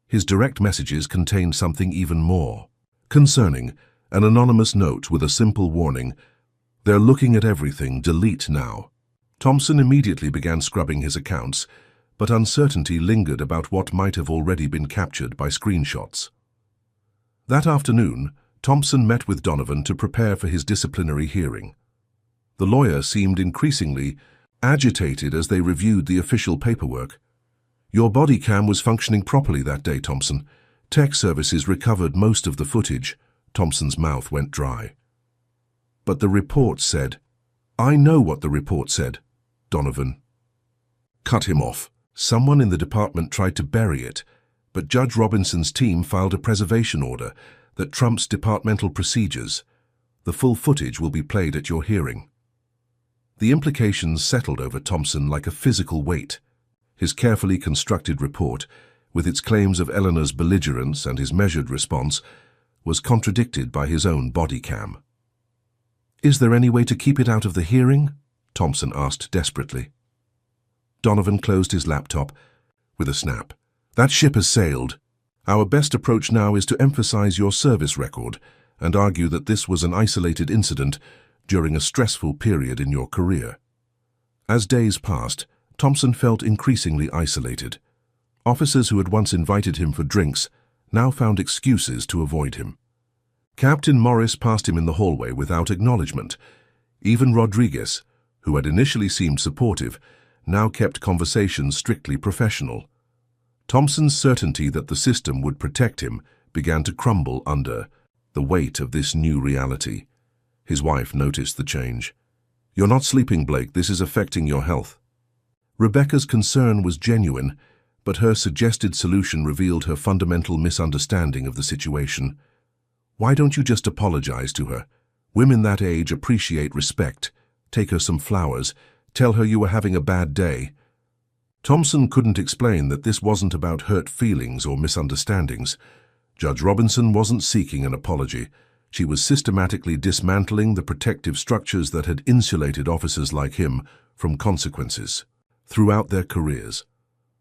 His direct messages contained something even more concerning, an anonymous note with a simple warning, "They're looking at everything, delete now." Thompson immediately began scrubbing his accounts, but uncertainty lingered about what might have already been captured by screenshots. That afternoon, Thompson met with Donovan to prepare for his disciplinary hearing. The lawyer seemed increasingly agitated as they reviewed the official paperwork. "Your body cam was functioning properly that day, Thompson. Tech services recovered most of the footage." Thompson's mouth went dry. "But the report said—" "I know what the report said." Donovan cut him off. "Someone in the department tried to bury it, but Judge Robinson's team filed a preservation order that trumps departmental procedures. The full footage will be played at your hearing." The implications settled over Thompson like a physical weight. His carefully constructed report, with its claims of Eleanor's belligerence and his measured response, was contradicted by his own body cam. "Is there any way to keep it out of the hearing?" Thompson asked desperately. Donovan closed his laptop with a snap. "That ship has sailed. Our best approach now is to emphasize your service record and argue that this was an isolated incident during a stressful period in your career." As days passed, Thompson felt increasingly isolated. Officers who had once invited him for drinks now found excuses to avoid him. Captain Morris passed him in the hallway without acknowledgement. Even Rodriguez, who had initially seemed supportive, now kept conversations strictly professional. Thompson's certainty that the system would protect him began to crumble under the weight of this new reality. His wife noticed the change. "You're not sleeping, Blake. This is affecting your health." Rebecca's concern was genuine, but her suggested solution revealed her fundamental misunderstanding of the situation. "Why don't you just apologize to her? Women that age appreciate respect. Take her some flowers. Tell her you were having a bad day." Thompson couldn't explain that this wasn't about hurt feelings or misunderstandings. Judge Robinson wasn't seeking an apology. She was systematically dismantling the protective structures that had insulated officers like him from consequences throughout their careers.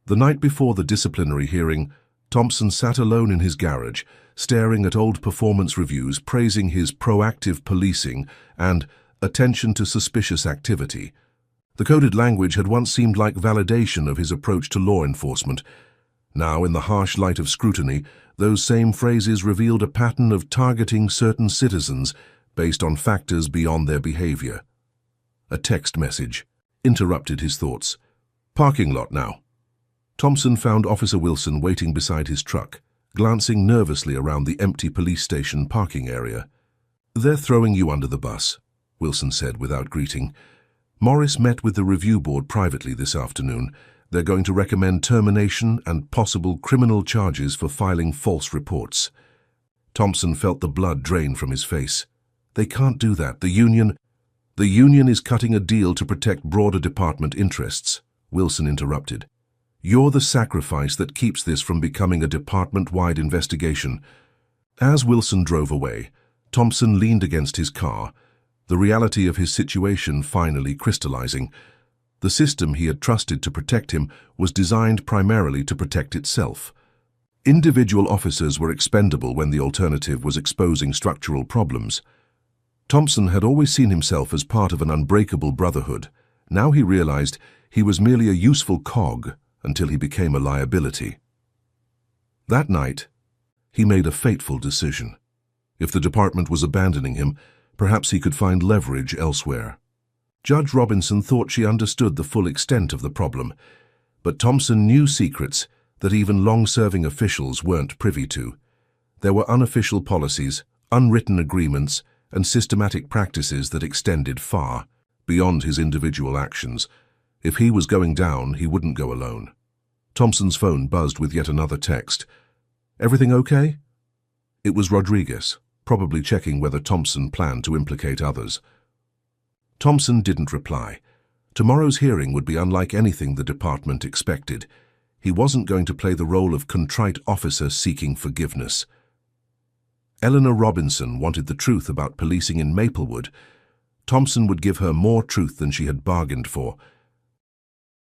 The night before the disciplinary hearing, Thompson sat alone in his garage, staring at old performance reviews praising his proactive policing and attention to suspicious activity. The coded language had once seemed like validation of his approach to law enforcement. Now, in the harsh light of scrutiny, those same phrases revealed a pattern of targeting certain citizens based on factors beyond their behavior. A text message interrupted his thoughts. "Parking lot now." Thompson found Officer Wilson waiting beside his truck, glancing nervously around the empty police station parking area. "They're throwing you under the bus," Wilson said without greeting. "Morris met with the review board privately this afternoon. They're going to recommend termination and possible criminal charges for filing false reports." Thompson felt the blood drain from his face. "They can't do that. The union is cutting a deal to protect broader department interests," Wilson interrupted. "You're the sacrifice that keeps this from becoming a department-wide investigation." As Wilson drove away, Thompson leaned against his car, the reality of his situation finally crystallizing. The system he had trusted to protect him was designed primarily to protect itself. Individual officers were expendable when the alternative was exposing structural problems. Thompson had always seen himself as part of an unbreakable brotherhood. Now he realized he was merely a useful cog until he became a liability. That night, he made a fateful decision. If the department was abandoning him, perhaps he could find leverage elsewhere. Judge Robinson thought she understood the full extent of the problem, but Thompson knew secrets that even long-serving officials weren't privy to. There were unofficial policies, unwritten agreements, and systematic practices that extended far beyond his individual actions. If he was going down, he wouldn't go alone. Thompson's phone buzzed with yet another text. "Everything okay?" It was Rodriguez, probably checking whether Thompson planned to implicate others. Thompson didn't reply. Tomorrow's hearing would be unlike anything the department expected. He wasn't going to play the role of contrite officer seeking forgiveness. Eleanor Robinson wanted the truth about policing in Maplewood. Thompson would give her more truth than she had bargained for.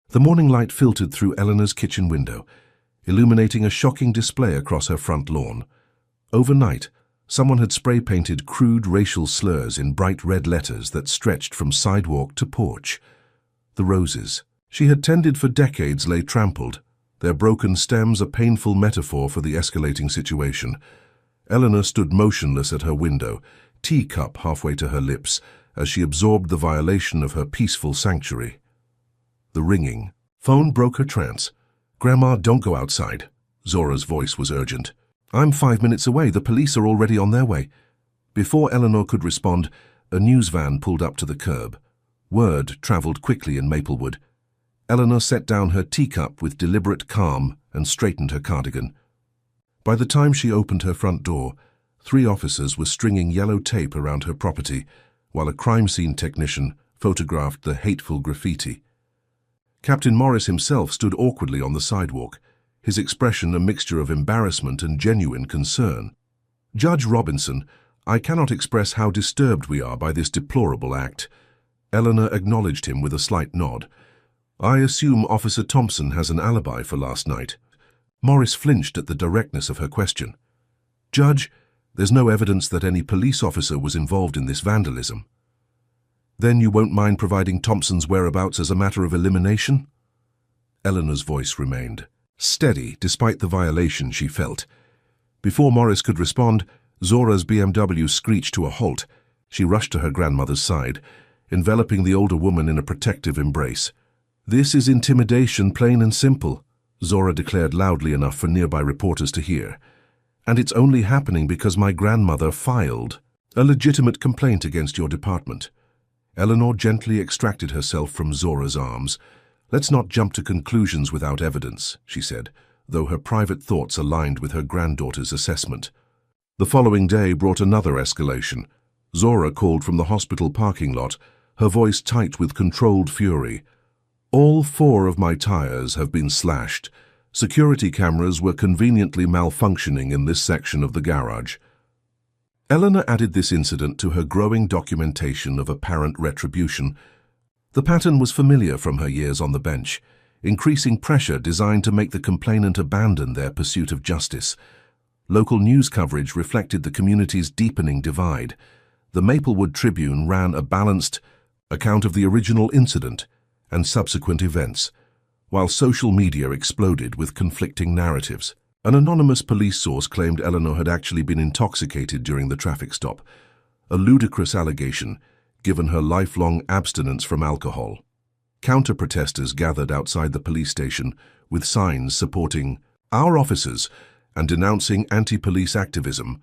The morning light filtered through Eleanor's kitchen window, illuminating a shocking display across her front lawn. Overnight, someone had spray-painted crude racial slurs in bright red letters that stretched from sidewalk to porch. The roses she had tended for decades lay trampled, their broken stems a painful metaphor for the escalating situation. Eleanor stood motionless at her window, teacup halfway to her lips, as she absorbed the violation of her peaceful sanctuary. The ringing phone broke her trance. "Grandma, don't go outside." Zora's voice was urgent. "I'm 5 minutes away. The police are already on their way." Before Eleanor could respond, a news van pulled up to the curb. Word traveled quickly in Maplewood. Eleanor set down her teacup with deliberate calm and straightened her cardigan. By the time she opened her front door, 3 officers were stringing yellow tape around her property, while a crime scene technician photographed the hateful graffiti. Captain Morris himself stood awkwardly on the sidewalk, his expression a mixture of embarrassment and genuine concern. "Judge Robinson, I cannot express how disturbed we are by this deplorable act." Eleanor acknowledged him with a slight nod. "I assume Officer Thompson has an alibi for last night." Morris flinched at the directness of her question. "Judge, there's no evidence that any police officer was involved in this vandalism." "Then you won't mind providing Thompson's whereabouts as a matter of elimination?" Eleanor's voice remained steady despite the violation she felt. Before Morris could respond, Zora's BMW screeched to a halt. She rushed to her grandmother's side, enveloping the older woman in a protective embrace. "This is intimidation, plain and simple," Zora declared loudly enough for nearby reporters to hear. "And it's only happening because my grandmother filed a legitimate complaint against your department." Eleanor gently extracted herself from Zora's arms. "Let's not jump to conclusions without evidence," she said, though her private thoughts aligned with her granddaughter's assessment. The following day brought another escalation. Zora called from the hospital parking lot, her voice tight with controlled fury. "All 4 of my tires have been slashed. Security cameras were conveniently malfunctioning in this section of the garage." Eleanor added this incident to her growing documentation of apparent retribution. The pattern was familiar from her years on the bench, increasing pressure designed to make the complainant abandon their pursuit of justice. Local news coverage reflected the community's deepening divide. The Maplewood Tribune ran a balanced account of the original incident and subsequent events, while social media exploded with conflicting narratives. An anonymous police source claimed Eleanor had actually been intoxicated during the traffic stop, a ludicrous allegation given her lifelong abstinence from alcohol. Counter-protesters gathered outside the police station with signs supporting our officers and denouncing anti-police activism.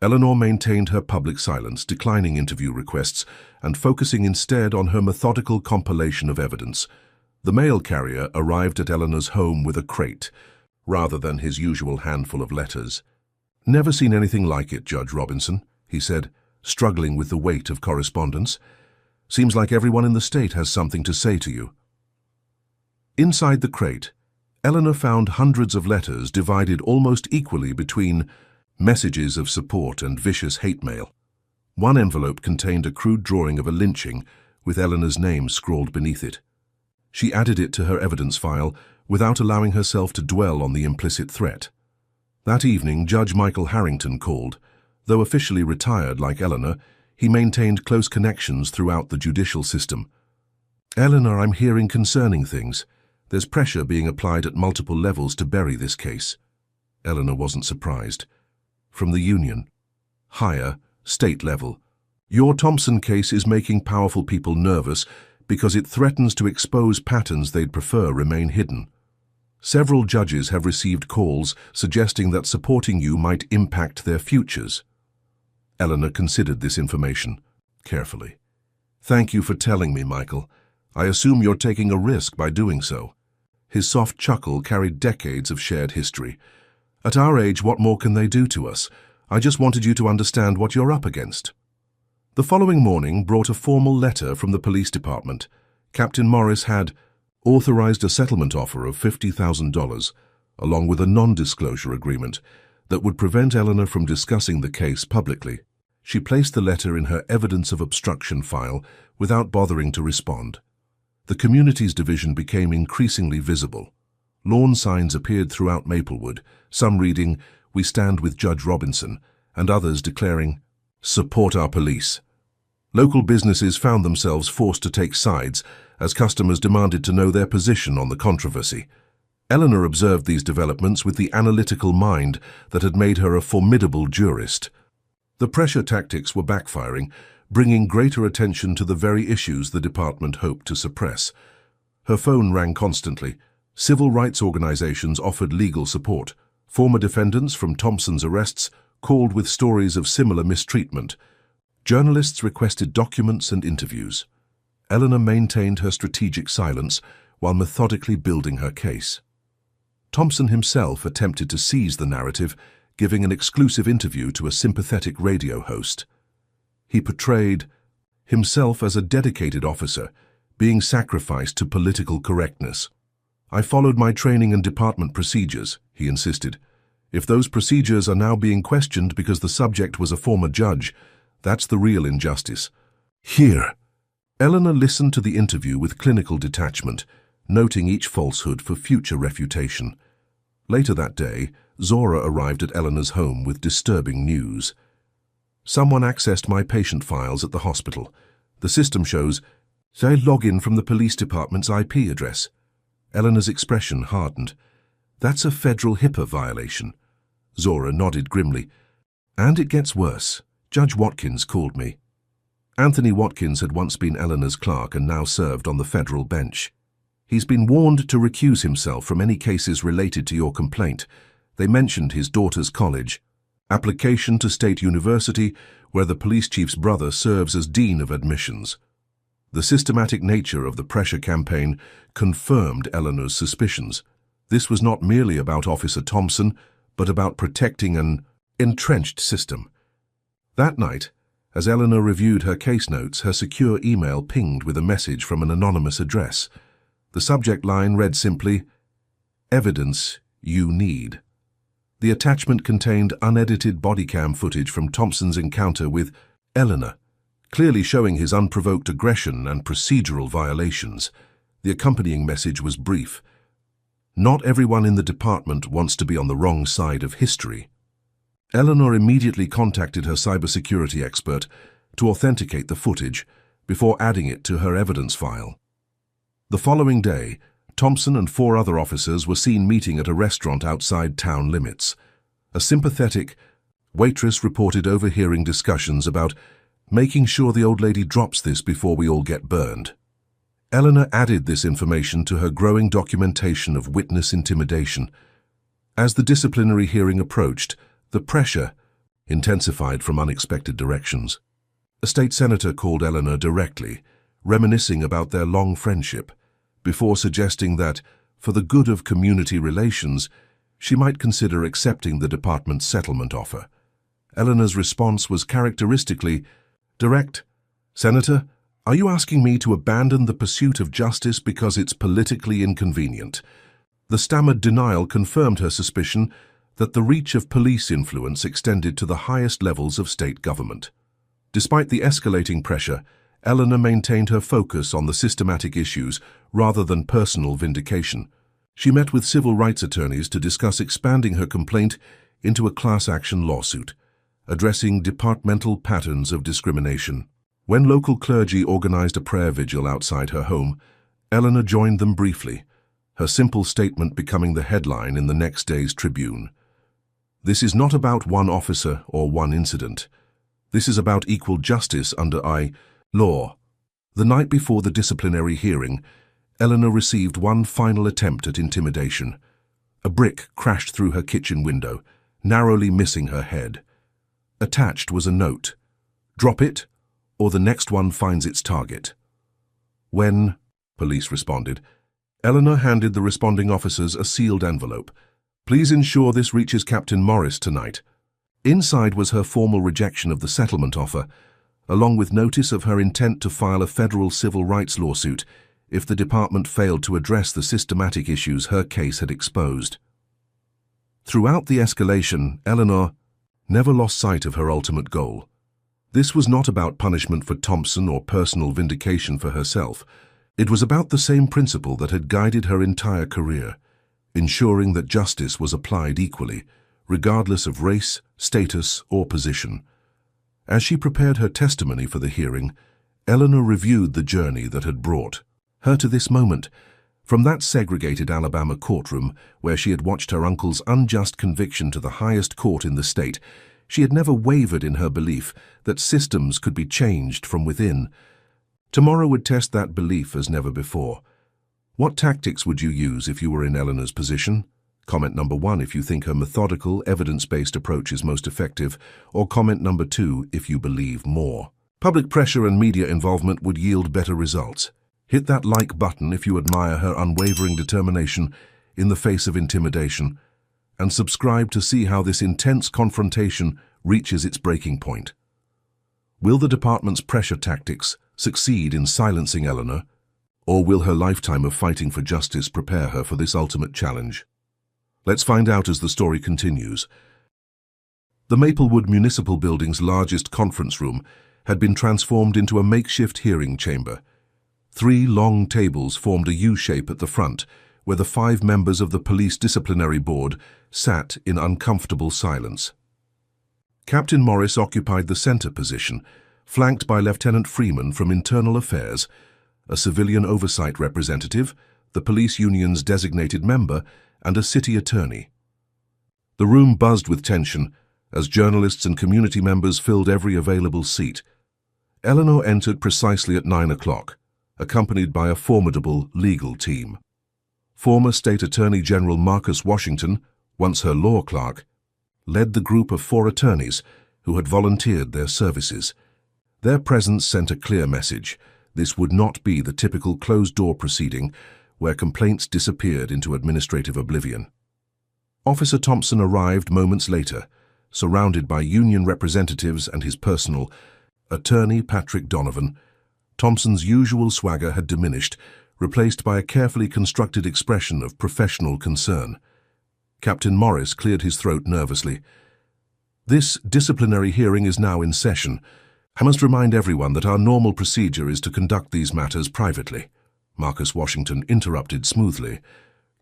Eleanor maintained her public silence, declining interview requests and focusing instead on her methodical compilation of evidence. The mail carrier arrived at Eleanor's home with a crate, rather than his usual handful of letters. "Never seen anything like it, Judge Robinson," he said, struggling with the weight of correspondence. "Seems like everyone in the state has something to say to you." Inside the crate, Eleanor found hundreds of letters divided almost equally between messages of support and vicious hate mail. One envelope contained a crude drawing of a lynching with Eleanor's name scrawled beneath it. She added it to her evidence file without allowing herself to dwell on the implicit threat. That evening, Judge Michael Harrington called. Though officially retired like Eleanor, he maintained close connections throughout the judicial system. "Eleanor, I'm hearing concerning things. There's pressure being applied at multiple levels to bury this case." Eleanor wasn't surprised. From the union, higher, state level. "Your Thompson case is making powerful people nervous because it threatens to expose patterns they'd prefer remain hidden. Several judges have received calls suggesting that supporting you might impact their futures." Eleanor considered this information carefully. "Thank you for telling me, Michael. I assume you're taking a risk by doing so." His soft chuckle carried decades of shared history. "At our age, what more can they do to us? I just wanted you to understand what you're up against." The following morning brought a formal letter from the police department. Captain Morris had authorized a settlement offer of $50,000, along with a non-disclosure agreement, that would prevent Eleanor from discussing the case publicly. She placed the letter in her evidence of obstruction file without bothering to respond. The communities division became increasingly visible. Lawn signs appeared throughout Maplewood, some reading, "We stand with Judge Robinson," and others declaring, "Support our police." Local businesses found themselves forced to take sides as customers demanded to know their position on the controversy. Eleanor observed these developments with the analytical mind that had made her a formidable jurist. The pressure tactics were backfiring, bringing greater attention to the very issues the department hoped to suppress. Her phone rang constantly. Civil rights organizations offered legal support. Former defendants from Thompson's arrests called with stories of similar mistreatment. Journalists requested documents and interviews. Eleanor maintained her strategic silence while methodically building her case. Thompson himself attempted to seize the narrative, giving an exclusive interview to a sympathetic radio host. He portrayed himself as a dedicated officer, being sacrificed to political correctness. "I followed my training and department procedures," he insisted. "If those procedures are now being questioned because the subject was a former judge, that's the real injustice." Here, Eleanor listened to the interview with clinical detachment, noting each falsehood for future refutation. Later that day, Zora arrived at Eleanor's home with disturbing news. "Someone accessed my patient files at the hospital. The system shows they log in from the police department's IP address." Eleanor's expression hardened. "That's a federal HIPAA violation." Zora nodded grimly. "And it gets worse. Judge Watkins called me." Anthony Watkins had once been Eleanor's clerk and now served on the federal bench. "He's been warned to recuse himself from any cases related to your complaint." They mentioned his daughter's college, application to State University, where the police chief's brother serves as dean of admissions. The systematic nature of the pressure campaign confirmed Eleanor's suspicions. This was not merely about Officer Thompson, but about protecting an entrenched system. That night, as Eleanor reviewed her case notes, her secure email pinged with a message from an anonymous address. The subject line read simply, "Evidence you need." The attachment contained unedited body cam footage from Thompson's encounter with Eleanor, clearly showing his unprovoked aggression and procedural violations. The accompanying message was brief. "Not everyone in the department wants to be on the wrong side of history." Eleanor immediately contacted her cybersecurity expert to authenticate the footage before adding it to her evidence file. The following day, Thompson and 4 other officers were seen meeting at a restaurant outside town limits. A sympathetic waitress reported overhearing discussions about making sure the old lady drops this before we all get burned. Eleanor added this information to her growing documentation of witness intimidation. As the disciplinary hearing approached, the pressure intensified from unexpected directions. A state senator called Eleanor directly, reminiscing about their long friendship, before suggesting that, for the good of community relations, she might consider accepting the department's settlement offer. Eleanor's response was characteristically direct. "Senator, are you asking me to abandon the pursuit of justice because it's politically inconvenient?" The stammered denial confirmed her suspicion that the reach of police influence extended to the highest levels of state government. Despite the escalating pressure, Eleanor maintained her focus on the systematic issues rather than personal vindication. She met with civil rights attorneys to discuss expanding her complaint into a class action lawsuit, addressing departmental patterns of discrimination. When local clergy organized a prayer vigil outside her home, Eleanor joined them briefly, her simple statement becoming the headline in the next day's Tribune. "This is not about one officer or one incident. This is about equal justice under law." The night before the disciplinary hearing, Eleanor received one final attempt at intimidation. A brick crashed through her kitchen window, narrowly missing her head. Attached was a note, "Drop it, or the next one finds its target." When police responded, Eleanor handed the responding officers a sealed envelope. "Please ensure this reaches Captain Morris tonight." Inside was her formal rejection of the settlement offer, along with notice of her intent to file a federal civil rights lawsuit if the department failed to address the systematic issues her case had exposed. Throughout the escalation, Eleanor never lost sight of her ultimate goal. This was not about punishment for Thompson or personal vindication for herself. It was about the same principle that had guided her entire career, ensuring that justice was applied equally, regardless of race, status, or position. As she prepared her testimony for the hearing, Eleanor reviewed the journey that had brought her to this moment. From that segregated Alabama courtroom, where she had watched her uncle's unjust conviction to the highest court in the state, she had never wavered in her belief that systems could be changed from within. Tomorrow would test that belief as never before. What tactics would you use if you were in Eleanor's position? Comment number 1 if you think her methodical, evidence-based approach is most effective, or comment number 2 if you believe more. Public pressure and media involvement would yield better results. Hit that like button if you admire her unwavering determination in the face of intimidation, and subscribe to see how this intense confrontation reaches its breaking point. Will the department's pressure tactics succeed in silencing Eleanor, or will her lifetime of fighting for justice prepare her for this ultimate challenge? Let's find out as the story continues. The Maplewood Municipal Building's largest conference room had been transformed into a makeshift hearing chamber. 3 long tables formed a U-shape at the front, where the 5 members of the Police Disciplinary Board sat in uncomfortable silence. Captain Morris occupied the center position, flanked by Lieutenant Freeman from Internal Affairs, a civilian oversight representative, the police union's designated member, and a city attorney. The room buzzed with tension as journalists and community members filled every available seat. Eleanor entered precisely at 9 o'clock, accompanied by a formidable legal team. Former State Attorney General Marcus Washington, once her law clerk, led the group of 4 attorneys who had volunteered their services. Their presence sent a clear message. This would not be the typical closed-door proceeding where complaints disappeared into administrative oblivion. Officer Thompson arrived moments later, surrounded by union representatives and his personal attorney, Patrick Donovan. Thompson's usual swagger had diminished, replaced by a carefully constructed expression of professional concern. Captain Morris cleared his throat nervously. "This disciplinary hearing is now in session. I must remind everyone that our normal procedure is to conduct these matters privately." Marcus Washington interrupted smoothly.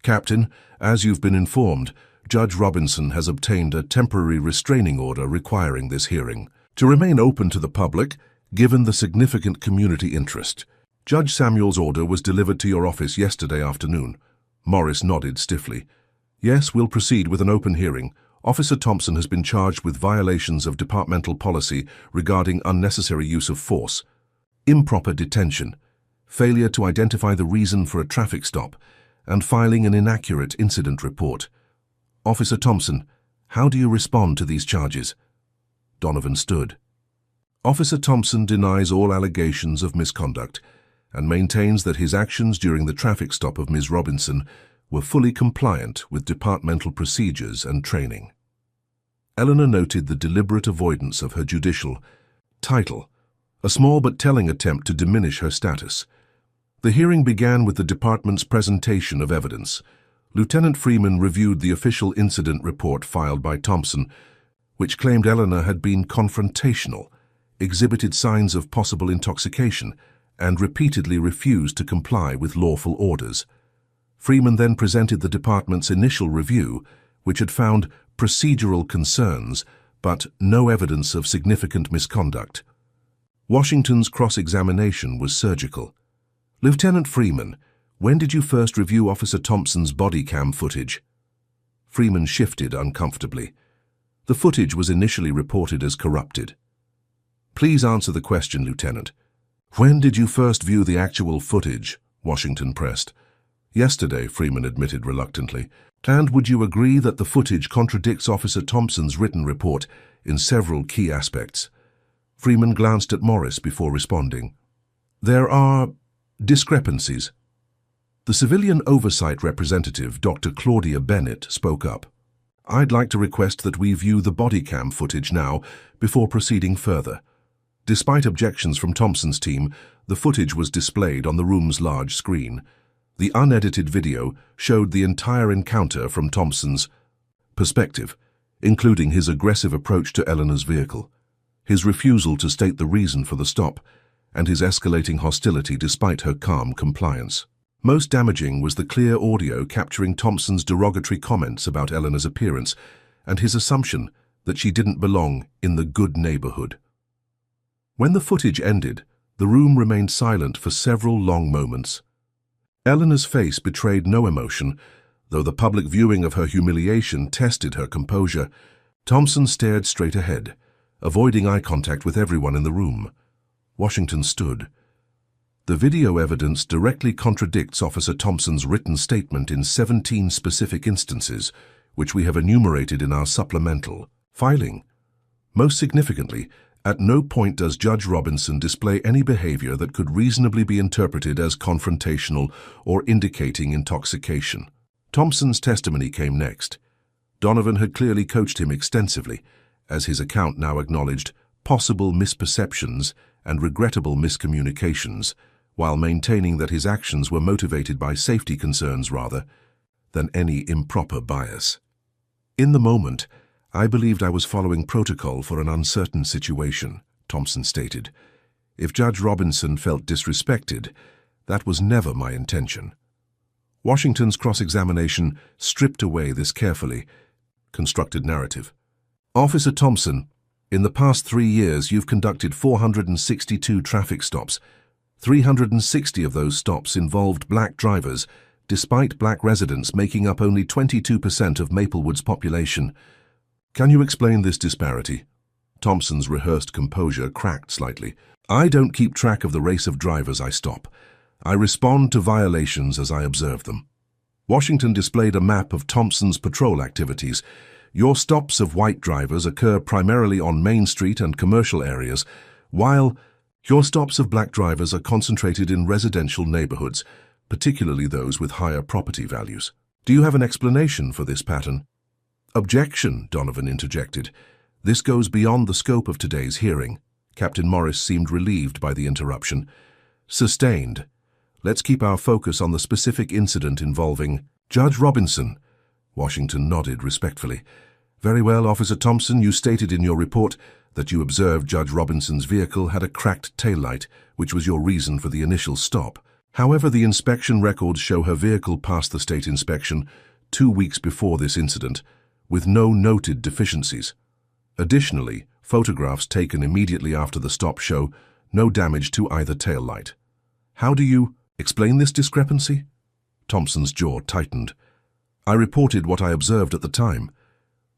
"Captain, as you've been informed, Judge Robinson has obtained a temporary restraining order requiring this hearing to remain open to the public, given the significant community interest. Judge Samuel's order was delivered to your office yesterday afternoon." Morris nodded stiffly. "Yes, we'll proceed with an open hearing. Officer Thompson has been charged with violations of departmental policy regarding unnecessary use of force, improper detention, failure to identify the reason for a traffic stop, and filing an inaccurate incident report. Officer Thompson, how do you respond to these charges?" Donovan stood. Officer Thompson denies all allegations of misconduct and maintains that his actions during the traffic stop of Ms. Robinson were fully compliant with departmental procedures and training. Eleanor noted the deliberate avoidance of her judicial title, a small but telling attempt to diminish her status. The hearing began with the department's presentation of evidence. Lieutenant Freeman reviewed the official incident report filed by Thompson, which claimed Eleanor had been confrontational, exhibited signs of possible intoxication, and repeatedly refused to comply with lawful orders. Freeman then presented the department's initial review, which had found procedural concerns, but no evidence of significant misconduct. Washington's cross-examination was surgical. "Lieutenant Freeman, when did you first review Officer Thompson's body cam footage?" Freeman shifted uncomfortably. The footage was initially reported as corrupted. "Please answer the question, Lieutenant. When did you first view the actual footage?" Washington pressed. "Yesterday," Freeman admitted reluctantly. "And would you agree that the footage contradicts Officer Thompson's written report in several key aspects?" Freeman glanced at Morris before responding. "There are discrepancies." The civilian oversight representative, Dr. Claudia Bennett, spoke up. "I'd like to request that we view the body cam footage now before proceeding further." Despite objections from Thompson's team, the footage was displayed on the room's large screen. The unedited video showed the entire encounter from Thompson's perspective, including his aggressive approach to Eleanor's vehicle, his refusal to state the reason for the stop, and his escalating hostility despite her calm compliance. Most damaging was the clear audio capturing Thompson's derogatory comments about Eleanor's appearance and his assumption that she didn't belong in the good neighborhood. When the footage ended, the room remained silent for several long moments. Eleanor's face betrayed no emotion, though the public viewing of her humiliation tested her composure. Thompson stared straight ahead, avoiding eye contact with everyone in the room. Washington stood. The video evidence directly contradicts Officer Thompson's written statement in 17 specific instances, which we have enumerated in our supplemental filing. Most significantly, at no point does Judge Robinson display any behavior that could reasonably be interpreted as confrontational or indicating intoxication. Thompson's testimony came next. Donovan had clearly coached him extensively, as his account now acknowledged possible misperceptions and regrettable miscommunications, while maintaining that his actions were motivated by safety concerns rather than any improper bias. In the moment, I believed I was following protocol for an uncertain situation, Thompson stated. If Judge Robinson felt disrespected, that was never my intention. Washington's cross-examination stripped away this carefully constructed narrative. Officer Thompson, in the past 3 years you've conducted 462 traffic stops. 360 of those stops involved black drivers, despite black residents making up only 22% of Maplewood's population. Can you explain this disparity? Thompson's rehearsed composure cracked slightly. I don't keep track of the race of drivers I stop. I respond to violations as I observe them. Washington displayed a map of Thompson's patrol activities. Your stops of white drivers occur primarily on Main Street and commercial areas, while your stops of black drivers are concentrated in residential neighborhoods, particularly those with higher property values. Do you have an explanation for this pattern? Objection, Donovan interjected. This goes beyond the scope of today's hearing. Captain Morris seemed relieved by the interruption. Sustained. Let's keep our focus on the specific incident involving Judge Robinson. Washington nodded respectfully. Very well, Officer Thompson, you stated in your report that you observed Judge Robinson's vehicle had a cracked taillight, which was your reason for the initial stop. However, the inspection records show her vehicle passed the state inspection 2 weeks before this incident, with no noted deficiencies. Additionally, photographs taken immediately after the stop show no damage to either taillight. How do you explain this discrepancy? Thompson's jaw tightened. I reported what I observed at the time.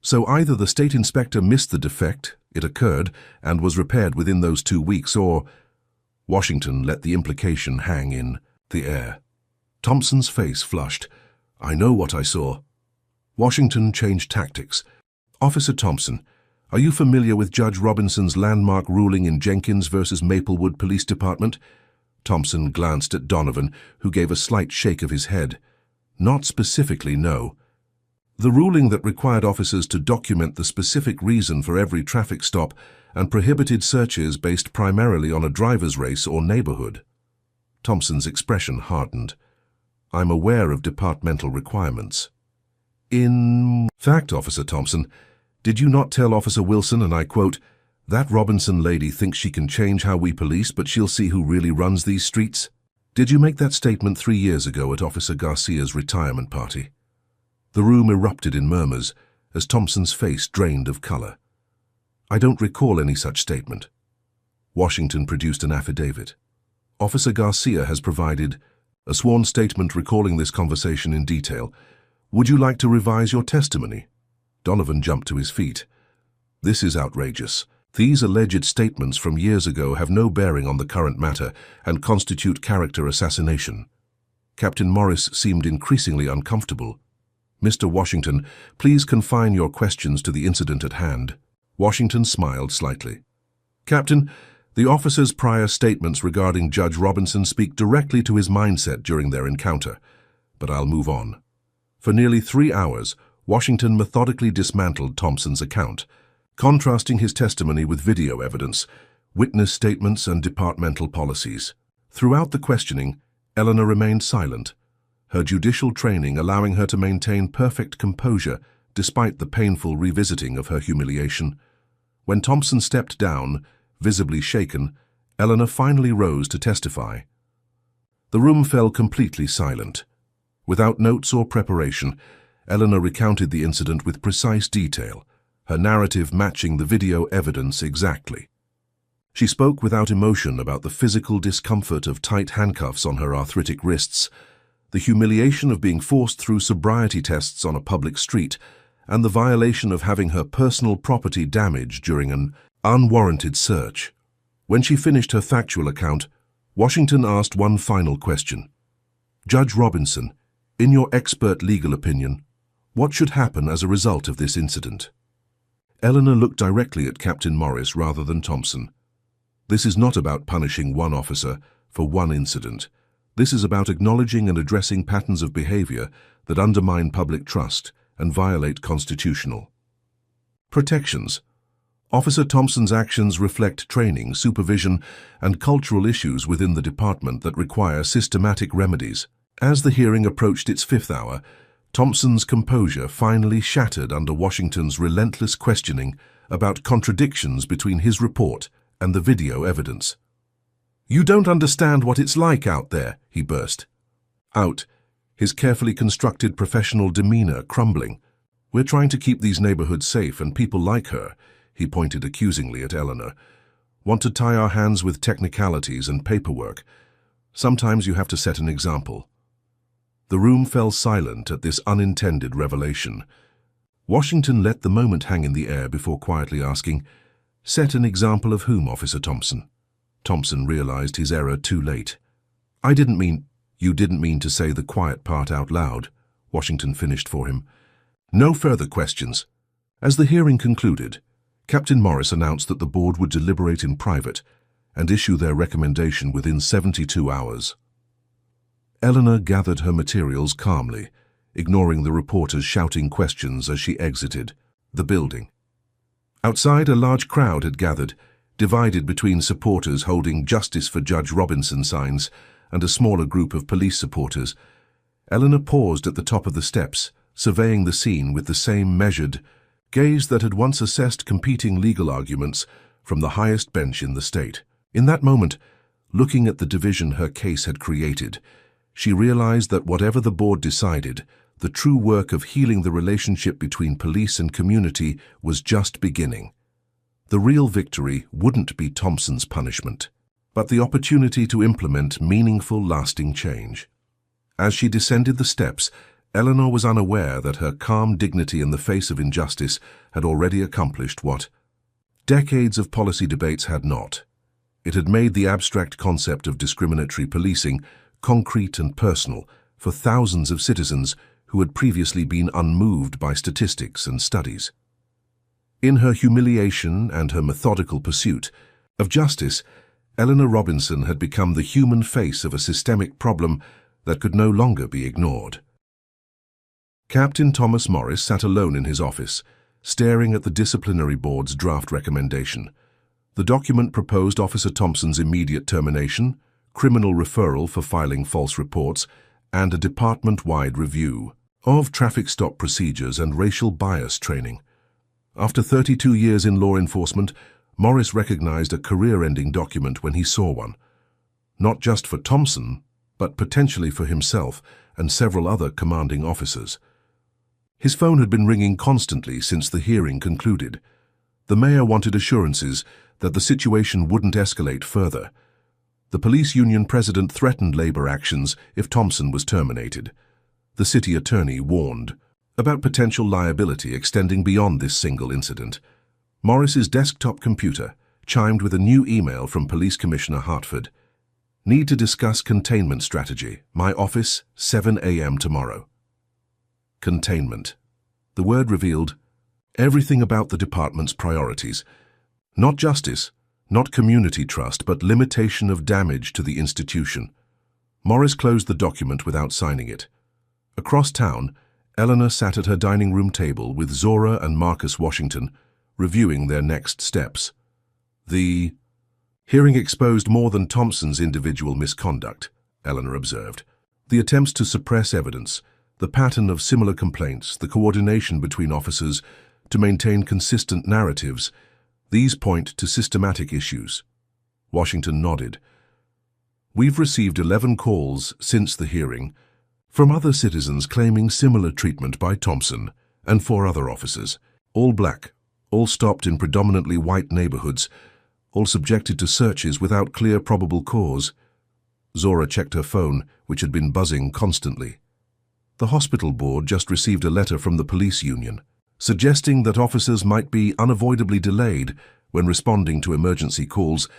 So either the state inspector missed the defect, it occurred, and was repaired within those 2 weeks, or Washington let the implication hang in the air. Thompson's face flushed. I know what I saw. Washington changed tactics. Officer Thompson, are you familiar with Judge Robinson's landmark ruling in Jenkins versus Maplewood Police Department? Thompson glanced at Donovan, who gave a slight shake of his head. Not specifically, no. The ruling that required officers to document the specific reason for every traffic stop and prohibited searches based primarily on a driver's race or neighborhood. Thompson's expression hardened. I'm aware of departmental requirements. In fact, Officer Thompson, did you not tell Officer Wilson, and I quote, that Robinson lady thinks she can change how we police, but she'll see who really runs these streets? Did you make that statement 3 years ago at Officer Garcia's retirement party? The room erupted in murmurs as Thompson's face drained of color. I don't recall any such statement. Washington produced an affidavit. Officer Garcia has provided a sworn statement recalling this conversation in detail. Would you like to revise your testimony? Donovan jumped to his feet. This is outrageous. These alleged statements from years ago have no bearing on the current matter and constitute character assassination. Captain Morris seemed increasingly uncomfortable. Mr. Washington, please confine your questions to the incident at hand. Washington smiled slightly. Captain, the officer's prior statements regarding Judge Robinson speak directly to his mindset during their encounter, but I'll move on. For nearly 3 hours, Washington methodically dismantled Thompson's account, contrasting his testimony with video evidence, witness statements, and departmental policies. Throughout the questioning, Eleanor remained silent, her judicial training allowing her to maintain perfect composure despite the painful revisiting of her humiliation. When Thompson stepped down, visibly shaken, Eleanor finally rose to testify. The room fell completely silent. Without notes or preparation, Eleanor recounted the incident with precise detail, her narrative matching the video evidence exactly. She spoke without emotion about the physical discomfort of tight handcuffs on her arthritic wrists, the humiliation of being forced through sobriety tests on a public street, and the violation of having her personal property damaged during an unwarranted search. When she finished her factual account, Washington asked one final question. "Judge Robinson, in your expert legal opinion, what should happen as a result of this incident?" Eleanor looked directly at Captain Morris rather than Thompson. "This is not about punishing one officer for one incident. This is about acknowledging and addressing patterns of behavior that undermine public trust and violate constitutional protections. Officer Thompson's actions reflect training, supervision, and cultural issues within the department that require systematic remedies." As the hearing approached its fifth hour, Thompson's composure finally shattered under Washington's relentless questioning about contradictions between his report and the video evidence. "You don't understand what it's like out there," he burst out, his carefully constructed professional demeanor crumbling. "We're trying to keep these neighborhoods safe, and people like her," he pointed accusingly at Eleanor, "want to tie our hands with technicalities and paperwork. Sometimes you have to set an example." The room fell silent at this unintended revelation. Washington let the moment hang in the air before quietly asking, "Set an example of whom, Officer Thompson?" Thompson realized his error too late. "You didn't mean to say the quiet part out loud," Washington finished for him. No further questions. As the hearing concluded, Captain Morris announced that the board would deliberate in private and issue their recommendation within 72 hours. Eleanor gathered her materials calmly, ignoring the reporters shouting questions as she exited the building. Outside, a large crowd had gathered, divided between supporters holding "Justice for Judge Robinson" signs and a smaller group of police supporters. Eleanor paused at the top of the steps, surveying the scene with the same measured gaze that had once assessed competing legal arguments from the highest bench in the state. In that moment, looking at the division her case had created, she realized that whatever the board decided, the true work of healing the relationship between police and community was just beginning. The real victory wouldn't be Thompson's punishment, but the opportunity to implement meaningful, lasting change. As she descended the steps, Eleanor was unaware that her calm dignity in the face of injustice had already accomplished what decades of policy debates had not. It had made the abstract concept of discriminatory policing concrete and personal for thousands of citizens who had previously been unmoved by statistics and studies. In her humiliation and her methodical pursuit of justice, Eleanor Robinson had become the human face of a systemic problem that could no longer be ignored. Captain Thomas Morris sat alone in his office, staring at the disciplinary board's draft recommendation. The document proposed Officer Thompson's immediate termination, criminal referral for filing false reports, and a department-wide review of traffic stop procedures and racial bias training. After 32 years in law enforcement, Morris recognized a career-ending document when he saw one. Not just for Thompson, but potentially for himself and several other commanding officers. His phone had been ringing constantly since the hearing concluded. The mayor wanted assurances that the situation wouldn't escalate further. The police union president threatened labor actions if Thompson was terminated. The city attorney warned about potential liability extending beyond this single incident. Morris's desktop computer chimed with a new email from Police Commissioner Hartford. "Need to discuss containment strategy. My office, 7 a.m. tomorrow." Containment. The word revealed everything about the department's priorities. Not justice, not community trust, but limitation of damage to the institution. Morris closed the document without signing it. Across town, Eleanor sat at her dining room table with Zora and Marcus Washington, reviewing their next steps. The hearing exposed more than Thompson's individual misconduct, Eleanor observed. The attempts to suppress evidence, The pattern of similar complaints, the coordination between officers to maintain consistent narratives, these point to systematic issues. Washington nodded. We've received 11 calls since the hearing from other citizens claiming similar treatment by Thompson and 4 other officers, all black, all stopped in predominantly white neighborhoods, all subjected to searches without clear probable cause. Zora checked her phone, which had been buzzing constantly. The hospital board just received a letter from the police union, suggesting that officers might be unavoidably delayed when responding to emergency calls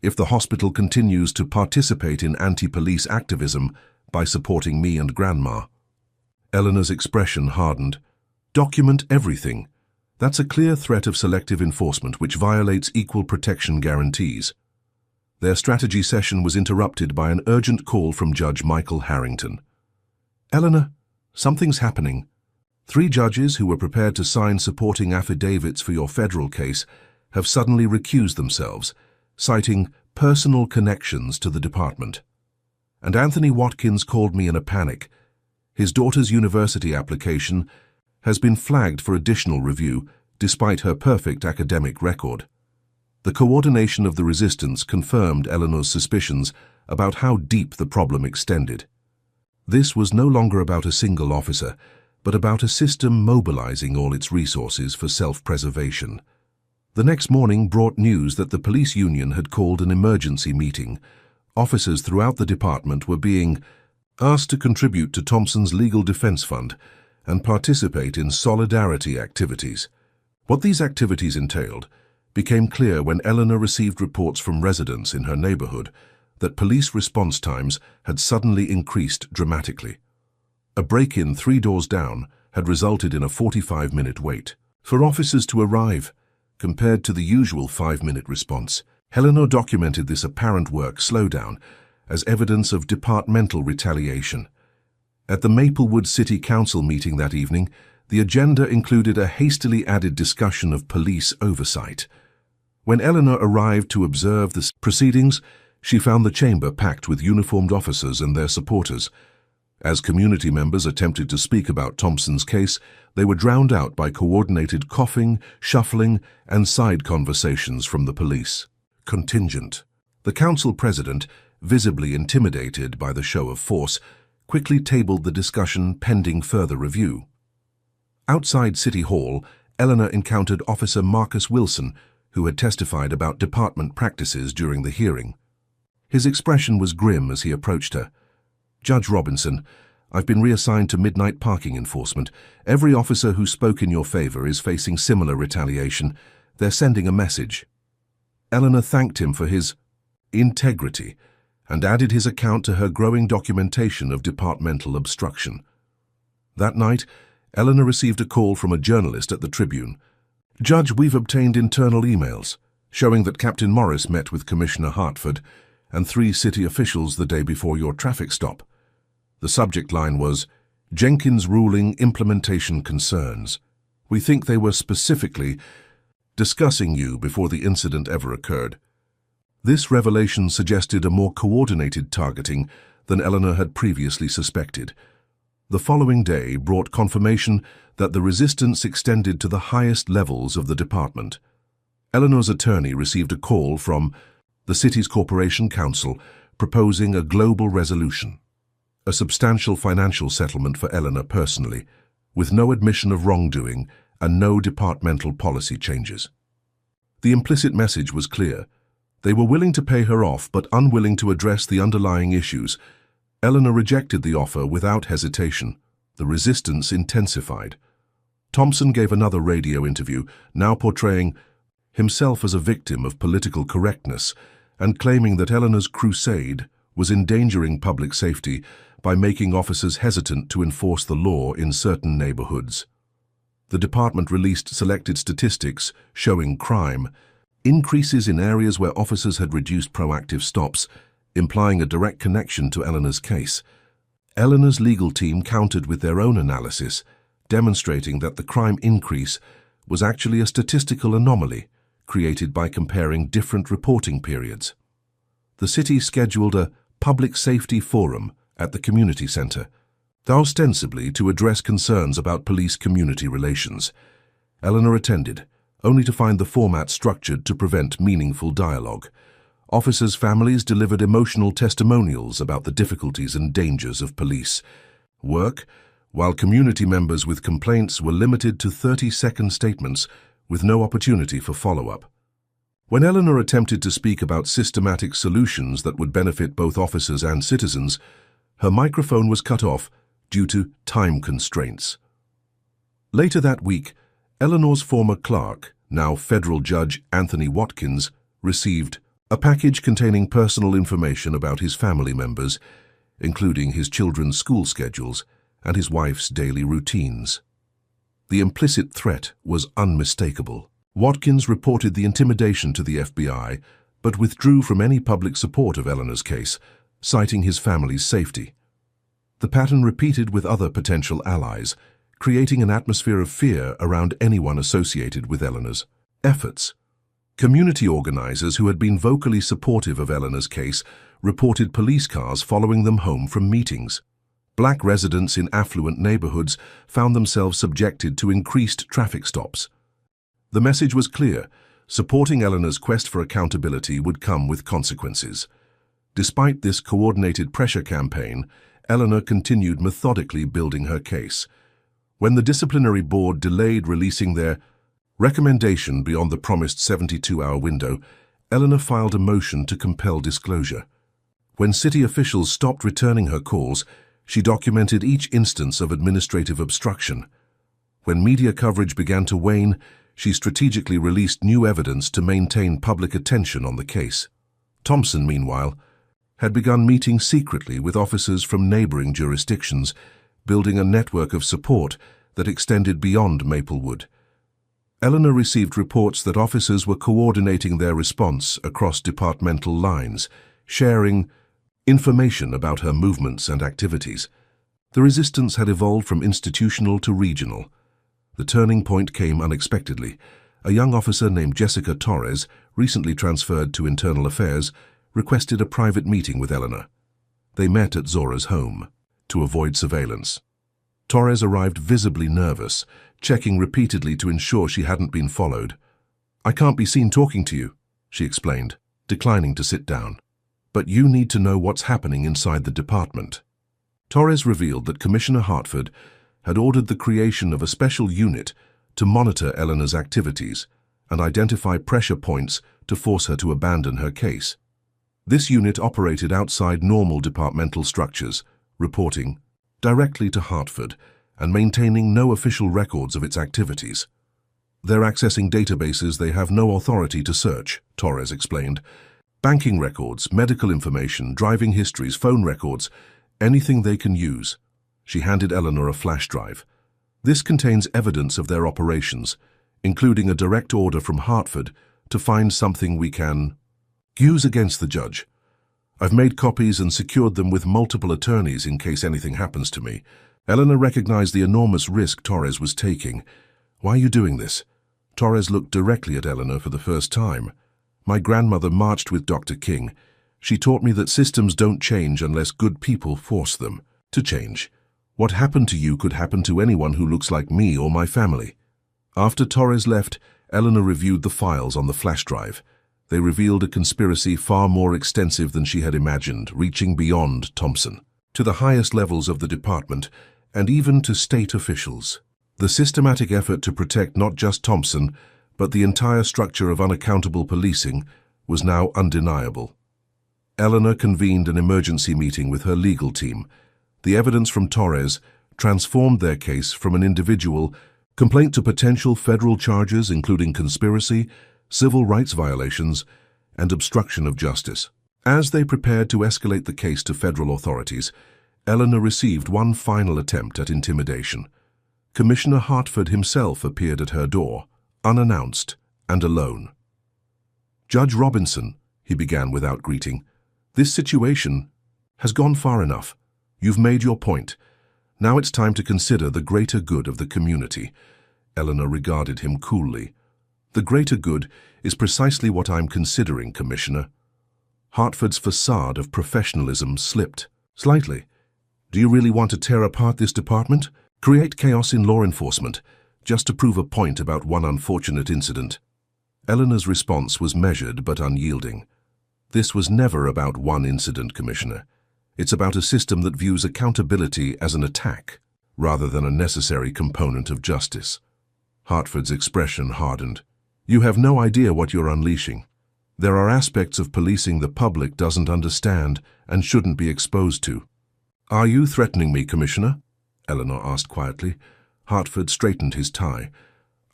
if the hospital continues to participate in anti-police activism by supporting me and Grandma. Eleanor's expression hardened. Document everything. That's a clear threat of selective enforcement which violates equal protection guarantees. Their strategy session was interrupted by an urgent call from Judge Michael Harrington. Eleanor, something's happening. 3 judges who were prepared to sign supporting affidavits for your federal case have suddenly recused themselves, citing personal connections to the department. And Anthony Watkins called me in a panic. His daughter's university application has been flagged for additional review, despite her perfect academic record. The coordination of the resistance confirmed Eleanor's suspicions about how deep the problem extended. This was no longer about a single officer, but about a system mobilizing all its resources for self-preservation. The next morning brought news that the police union had called an emergency meeting. Officers throughout the department were being asked to contribute to Thompson's legal defense fund and participate in solidarity activities. What these activities entailed became clear when Eleanor received reports from residents in her neighborhood that police response times had suddenly increased dramatically. A break-in 3 doors down had resulted in a 45-minute wait for officers to arrive, compared to the usual 5-minute response. Eleanor documented this apparent work slowdown as evidence of departmental retaliation. At the Maplewood City Council meeting that evening, the agenda included a hastily added discussion of police oversight. When Eleanor arrived to observe the proceedings, she found the chamber packed with uniformed officers and their supporters. As community members attempted to speak about Thompson's case, they were drowned out by coordinated coughing, shuffling, and side conversations from the police contingent. The council president, visibly intimidated by the show of force, quickly tabled the discussion pending further review. Outside City Hall, Eleanor encountered Officer Marcus Wilson, who had testified about department practices during the hearing. His expression was grim as he approached her. "Judge Robinson, I've been reassigned to midnight parking enforcement. Every officer who spoke in your favor is facing similar retaliation. They're sending a message." Eleanor thanked him for his integrity and added his account to her growing documentation of departmental obstruction. That night, Eleanor received a call from a journalist at the Tribune. "Judge, we've obtained internal emails showing that Captain Morris met with Commissioner Hartford and 3 city officials the day before your traffic stop." The subject line was, "Jenkins ruling implementation concerns. We think they were specifically discussing you before the incident ever occurred." This revelation suggested a more coordinated targeting than Eleanor had previously suspected. The following day brought confirmation that the resistance extended to the highest levels of the department. Eleanor's attorney received a call from the city's Corporation Council proposing a global resolution, a substantial financial settlement for Eleanor personally, with no admission of wrongdoing and no departmental policy changes. The implicit message was clear. They were willing to pay her off but unwilling to address the underlying issues. Eleanor rejected the offer without hesitation. The resistance intensified. Thompson gave another radio interview, now portraying himself as a victim of political correctness and claiming that Eleanor's crusade was endangering public safety by making officers hesitant to enforce the law in certain neighborhoods. The department released selected statistics showing crime, increases in areas where officers had reduced proactive stops, implying a direct connection to Eleanor's case. Eleanor's legal team countered with their own analysis, demonstrating that the crime increase was actually a statistical anomaly created by comparing different reporting periods. The city scheduled a public safety forum at the community center. ostensibly to address concerns about police-community relations. Eleanor attended, only to find the format structured to prevent meaningful dialogue. Officers' families delivered emotional testimonials about the difficulties and dangers of police work, while community members with complaints were limited to 30-second statements with no opportunity for follow-up. When Eleanor attempted to speak about systematic solutions that would benefit both officers and citizens, her microphone was cut off due to time constraints. Later that week, Eleanor's former clerk, now federal judge Anthony Watkins, received a package containing personal information about his family members, including his children's school schedules and his wife's daily routines. The implicit threat was unmistakable. Watkins reported the intimidation to the FBI, but withdrew from any public support of Eleanor's case, citing his family's safety. The pattern repeated with other potential allies, creating an atmosphere of fear around anyone associated with Eleanor's efforts. Community organizers who had been vocally supportive of Eleanor's case reported police cars following them home from meetings. Black residents in affluent neighborhoods found themselves subjected to increased traffic stops. The message was clear: supporting Eleanor's quest for accountability would come with consequences. Despite this coordinated pressure campaign, Eleanor continued methodically building her case. When the disciplinary board delayed releasing their recommendation beyond the promised 72-hour window, Eleanor filed a motion to compel disclosure. When city officials stopped returning her calls, she documented each instance of administrative obstruction. When media coverage began to wane, she strategically released new evidence to maintain public attention on the case. Thompson, meanwhile, had begun meeting secretly with officers from neighboring jurisdictions, building a network of support that extended beyond Maplewood. Eleanor received reports that officers were coordinating their response across departmental lines, sharing information about her movements and activities. The resistance had evolved from institutional to regional. The turning point came unexpectedly. A young officer named Jessica Torres, recently transferred to Internal Affairs, requested a private meeting with Eleanor. They met at Zora's home to avoid surveillance. Torres arrived visibly nervous, checking repeatedly to ensure she hadn't been followed. "I can't be seen talking to you," she explained, declining to sit down. "But you need to know what's happening inside the department." Torres revealed that Commissioner Hartford had ordered the creation of a special unit to monitor Eleanor's activities and identify pressure points to force her to abandon her case. This unit operated outside normal departmental structures, reporting directly to Hartford and maintaining no official records of its activities. "They're accessing databases they have no authority to search," Torres explained. "Banking records, medical information, driving histories, phone records, anything they can use." She handed Eleanor a flash drive. "This contains evidence of their operations, including a direct order from Hartford to find something we can use against the judge. I've made copies and secured them with multiple attorneys in case anything happens to me." Eleanor recognized the enormous risk Torres was taking. "Why are you doing this?" Torres looked directly at Eleanor for the first time. "My grandmother marched with Dr. King. She taught me that systems don't change unless good people force them to change. What happened to you could happen to anyone who looks like me or my family." After Torres left, Eleanor reviewed the files on the flash drive. They revealed a conspiracy far more extensive than she had imagined, reaching beyond Thompson, to the highest levels of the department, and even to state officials. The systematic effort to protect not just Thompson, but the entire structure of unaccountable policing was now undeniable. Eleanor convened an emergency meeting with her legal team. The evidence from Torres transformed their case from an individual complaint to potential federal charges including conspiracy, civil rights violations, and obstruction of justice. As they prepared to escalate the case to federal authorities, Eleanor received one final attempt at intimidation. Commissioner Hartford himself appeared at her door, unannounced and alone. "Judge Robinson," he began without greeting, "this situation has gone far enough. You've made your point. Now it's time to consider the greater good of the community." Eleanor regarded him coolly. "The greater good is precisely what I'm considering, Commissioner." Hartford's facade of professionalism slipped slightly. Do you really want to tear apart this department? Create chaos in law enforcement, just to prove a point about one unfortunate incident? Eleanor's response was measured but unyielding. This was never about one incident, Commissioner. It's about a system that views accountability as an attack, rather than a necessary component of justice. Hartford's expression hardened. You have no idea what you're unleashing. There are aspects of policing the public doesn't understand and shouldn't be exposed to. Are you threatening me, Commissioner? Eleanor asked quietly. Hartford straightened his tie.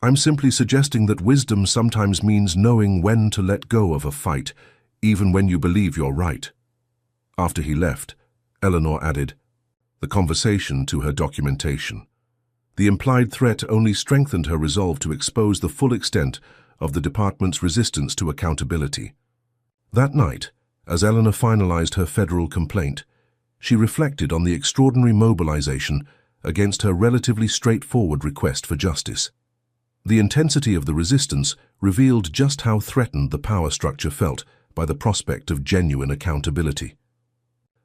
I'm simply suggesting that wisdom sometimes means knowing when to let go of a fight, even when you believe you're right. After he left, Eleanor added the conversation to her documentation. The implied threat only strengthened her resolve to expose the full extent of the department's resistance to accountability. That night, as Eleanor finalized her federal complaint, she reflected on the extraordinary mobilization against her relatively straightforward request for justice. The intensity of the resistance revealed just how threatened the power structure felt by the prospect of genuine accountability.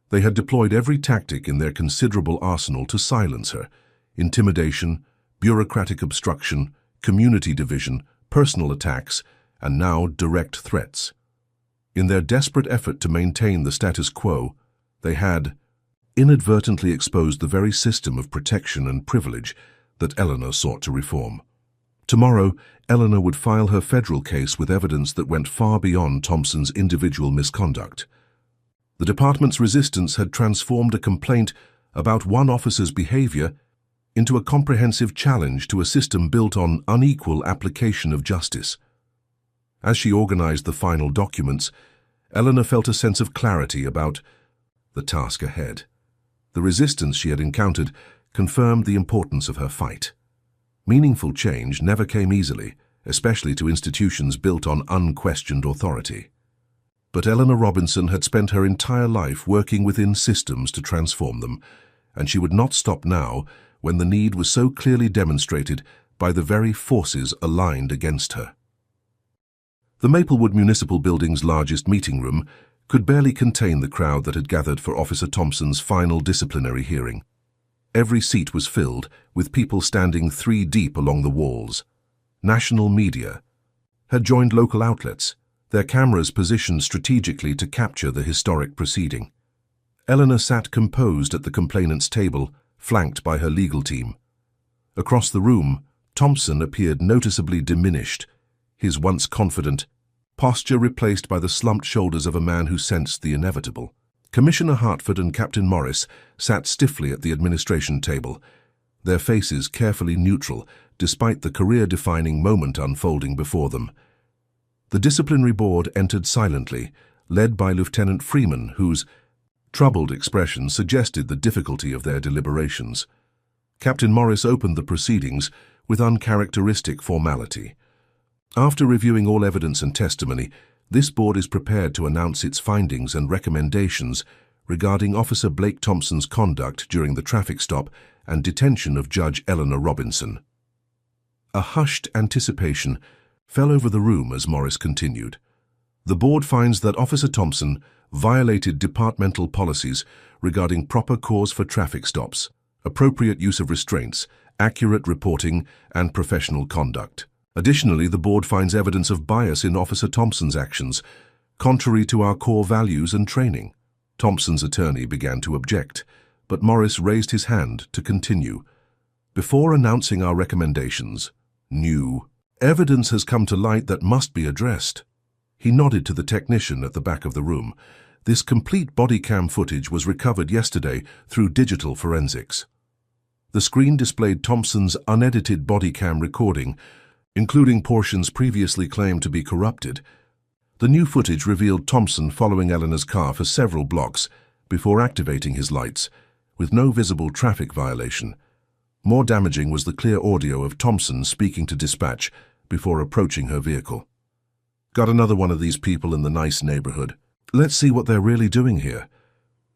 They had deployed every tactic in their considerable arsenal to silence her: intimidation, bureaucratic obstruction, community division, personal attacks, and now direct threats. In their desperate effort to maintain the status quo, they had inadvertently exposed the very system of protection and privilege that Eleanor sought to reform. Tomorrow, Eleanor would file her federal case with evidence that went far beyond Thompson's individual misconduct. The department's resistance had transformed a complaint about one officer's behavior into a comprehensive challenge to a system built on unequal application of justice. As she organized the final documents, Eleanor felt a sense of clarity about the task ahead. The resistance she had encountered confirmed the importance of her fight. Meaningful change never came easily, especially to institutions built on unquestioned authority. But Eleanor Robinson had spent her entire life working within systems to transform them, and she would not stop now when the need was so clearly demonstrated by the very forces aligned against her. The Maplewood Municipal Building's largest meeting room could barely contain the crowd that had gathered for Officer Thompson's final disciplinary hearing. Every seat was filled, with people standing 3 deep along the walls. National media had joined local outlets, their cameras positioned strategically to capture the historic proceeding. Eleanor sat composed at the complainant's table, flanked by her legal team. Across the room, Thompson appeared noticeably diminished, his once confident posture replaced by the slumped shoulders of a man who sensed the inevitable. Commissioner Hartford and Captain Morris sat stiffly at the administration table, their faces carefully neutral despite the career-defining moment unfolding before them. The disciplinary board entered silently, led by Lieutenant Freeman, whose troubled expression suggested the difficulty of their deliberations. Captain Morris opened the proceedings with uncharacteristic formality. After reviewing all evidence and testimony, this board is prepared to announce its findings and recommendations regarding Officer Blake Thompson's conduct during the traffic stop and detention of Judge Eleanor Robinson. A hushed anticipation fell over the room as Morris continued. The board finds that Officer Thompson violated departmental policies regarding proper cause for traffic stops, appropriate use of restraints, accurate reporting, and professional conduct. Additionally, the board finds evidence of bias in Officer Thompson's actions, contrary to our core values and training. Thompson's attorney began to object, but Morris raised his hand to continue. Before announcing our recommendations, new evidence has come to light that must be addressed. He nodded to the technician at the back of the room. This complete body cam footage was recovered yesterday through digital forensics. The screen displayed Thompson's unedited body cam recording, including portions previously claimed to be corrupted. The new footage revealed Thompson following Eleanor's car for several blocks before activating his lights, with no visible traffic violation. More damaging was the clear audio of Thompson speaking to dispatch before approaching her vehicle. Got another one of these people in the nice neighborhood. Let's see what they're really doing here.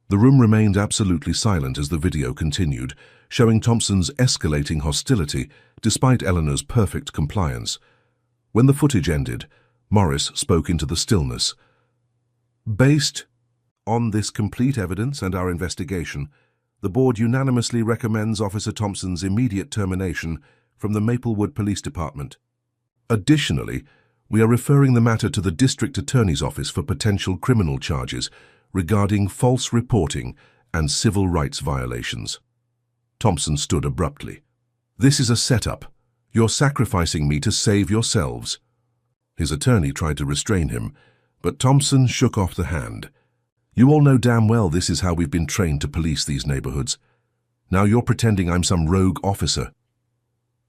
The room remained absolutely silent as the video continued, showing Thompson's escalating hostility despite Eleanor's perfect compliance. When the footage ended, Morris spoke into the stillness. Based on this complete evidence and our investigation, The board unanimously recommends Officer Thompson's immediate termination from the Maplewood Police Department. Additionally, we are referring the matter to the District Attorney's Office for potential criminal charges regarding false reporting and civil rights violations. Thompson stood abruptly. "This is a setup. You're sacrificing me to save yourselves." His attorney tried to restrain him, but Thompson shook off the hand. "You all know damn well this is how we've been trained to police these neighborhoods. Now you're pretending I'm some rogue officer."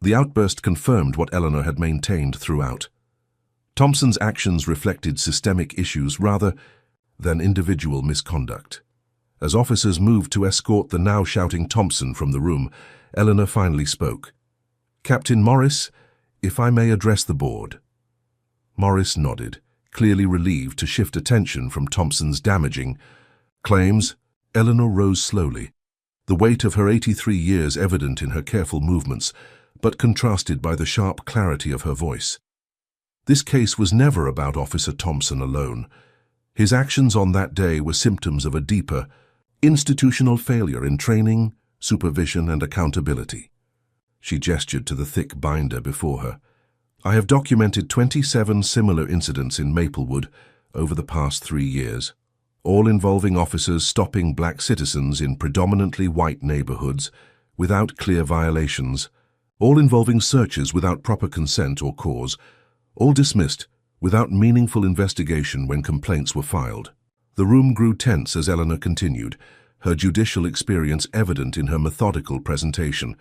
The outburst confirmed what Eleanor had maintained throughout. Thompson's actions reflected systemic issues rather than individual misconduct. As officers moved to escort the now shouting Thompson from the room, Eleanor finally spoke. "Captain Morris, if I may address the board." Morris nodded, clearly relieved to shift attention from Thompson's damaging claims. Eleanor rose slowly, the weight of her 83 years evident in her careful movements, but contrasted by the sharp clarity of her voice. This case was never about Officer Thompson alone. His actions on that day were symptoms of a deeper, institutional failure in training, supervision, and accountability. She gestured to the thick binder before her. "I have documented 27 similar incidents in Maplewood over the past 3 years, all involving officers stopping black citizens in predominantly white neighborhoods without clear violations, all involving searches without proper consent or cause, all dismissed without meaningful investigation when complaints were filed." The room grew tense as Eleanor continued, her judicial experience evident in her methodical presentation.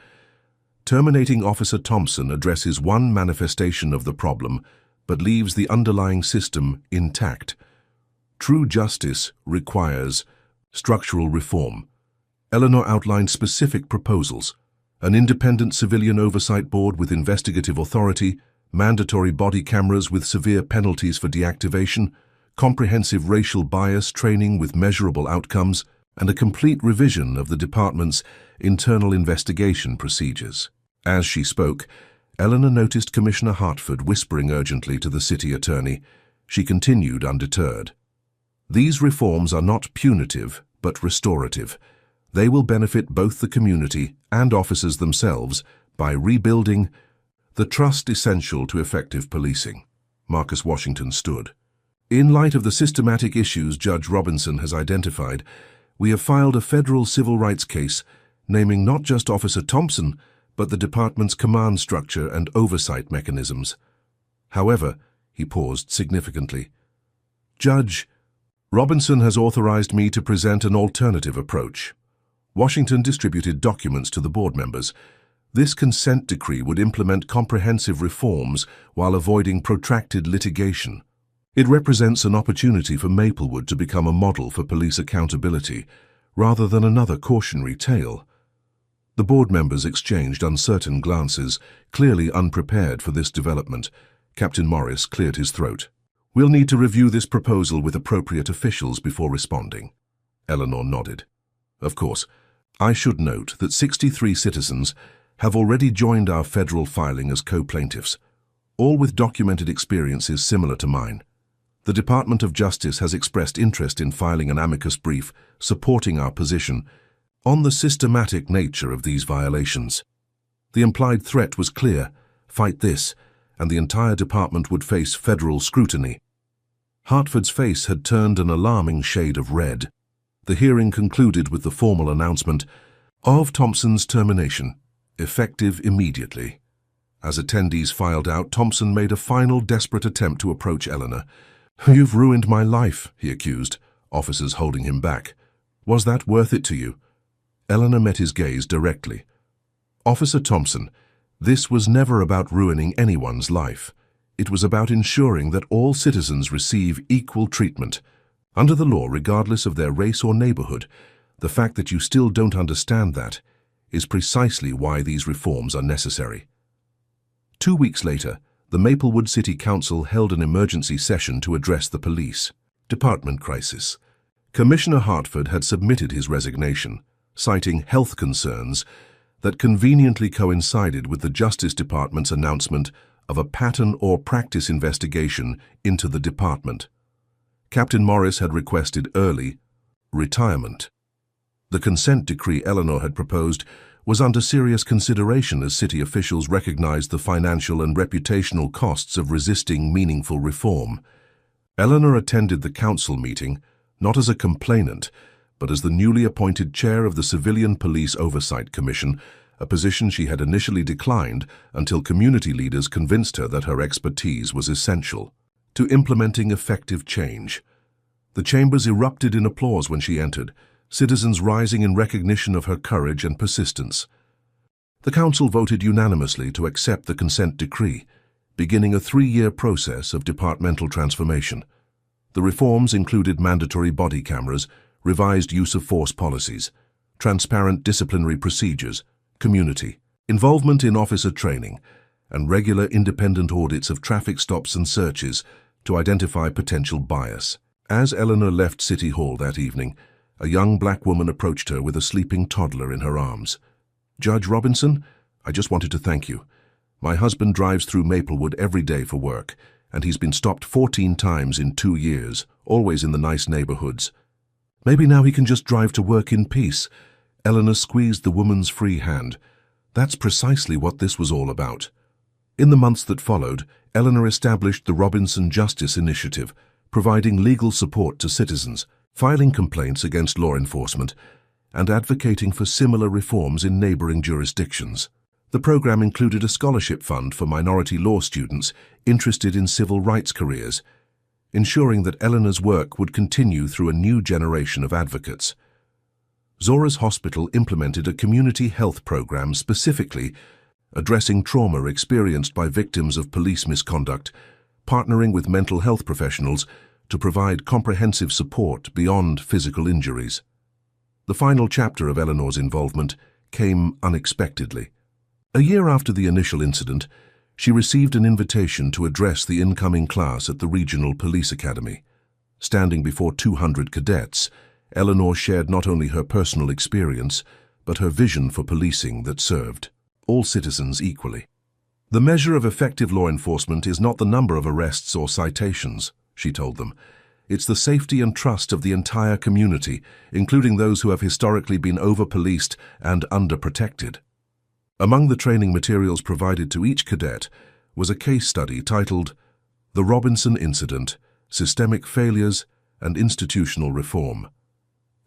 "Terminating Officer Thompson addresses one manifestation of the problem, but leaves the underlying system intact. True justice requires structural reform." Eleanor outlined specific proposals: an independent civilian oversight board with investigative authority, mandatory body cameras with severe penalties for deactivation, comprehensive racial bias training with measurable outcomes, and a complete revision of the department's internal investigation procedures. As she spoke, Eleanor noticed Commissioner Hartford whispering urgently to the city attorney. She continued undeterred. "These reforms are not punitive, but restorative. They will benefit both the community and officers themselves by rebuilding the trust essential to effective policing." Marcus Washington stood. "In light of the systematic issues Judge Robinson has identified, we have filed a federal civil rights case naming not just Officer Thompson, but the department's command structure and oversight mechanisms. However," he paused significantly, "Judge Robinson has authorized me to present an alternative approach." Washington distributed documents to the board members. This consent decree would implement comprehensive reforms while avoiding protracted litigation. It represents an opportunity for Maplewood to become a model for police accountability, rather than another cautionary tale. The board members exchanged uncertain glances, clearly unprepared for this development. Captain Morris cleared his throat. "We'll need to review this proposal with appropriate officials before responding." Eleanor nodded. "Of course, I should note that 63 citizens have already joined our federal filing as co-plaintiffs, all with documented experiences similar to mine. The Department of Justice has expressed interest in filing an amicus brief supporting our position on the systematic nature of these violations. The implied threat was clear: fight this, and the entire department would face federal scrutiny." Hartford's face had turned an alarming shade of red. The hearing concluded with the formal announcement of Thompson's termination, effective immediately. As attendees filed out, Thompson made a final desperate attempt to approach Eleanor. "You've ruined my life," he accused, officers holding him back. "Was that worth it to you?" Eleanor met his gaze directly. "Officer Thompson, this was never about ruining anyone's life. It was about ensuring that all citizens receive equal treatment, under the law regardless of their race or neighborhood. The fact that you still don't understand that is precisely why these reforms are necessary." 2 weeks later, the Maplewood City Council held an emergency session to address the police department crisis. Commissioner Hartford had submitted his resignation, citing health concerns that conveniently coincided with the Justice Department's announcement of a pattern or practice investigation into the department. Captain Morris had requested early retirement. The consent decree Eleanor had proposed was under serious consideration as city officials recognized the financial and reputational costs of resisting meaningful reform. Eleanor attended the council meeting not as a complainant, but as the newly appointed chair of the Civilian Police Oversight Commission, a position she had initially declined until community leaders convinced her that her expertise was essential to implementing effective change. The chambers erupted in applause when she entered, citizens rising in recognition of her courage and persistence. The council voted unanimously to accept the consent decree, beginning a 3-year process of departmental transformation. The reforms included mandatory body cameras, revised use of force policies, transparent disciplinary procedures, community involvement in officer training, and regular independent audits of traffic stops and searches to identify potential bias. As Eleanor left City Hall that evening, a young black woman approached her with a sleeping toddler in her arms. "Judge Robinson, I just wanted to thank you. My husband drives through Maplewood every day for work, and he's been stopped 14 times in 2 years, always in the nice neighborhoods. Maybe now he can just drive to work in peace." Eleanor squeezed the woman's free hand. That's precisely what this was all about. In the months that followed, Eleanor established the Robinson Justice Initiative, providing legal support to citizens, filing complaints against law enforcement, and advocating for similar reforms in neighboring jurisdictions. The program included a scholarship fund for minority law students interested in civil rights careers, ensuring that Eleanor's work would continue through a new generation of advocates. Zora's Hospital implemented a community health program specifically addressing trauma experienced by victims of police misconduct, partnering with mental health professionals to provide comprehensive support beyond physical injuries. The final chapter of Eleanor's involvement came unexpectedly. A year after the initial incident, she received an invitation to address the incoming class at the Regional Police Academy. Standing before 200 cadets, Eleanor shared not only her personal experience, but her vision for policing that served all citizens equally. "The measure of effective law enforcement is not the number of arrests or citations," she told them. "It's the safety and trust of the entire community, including those who have historically been over-policed and under-protected." Among the training materials provided to each cadet was a case study titled "The Robinson Incident, Systemic Failures and Institutional Reform."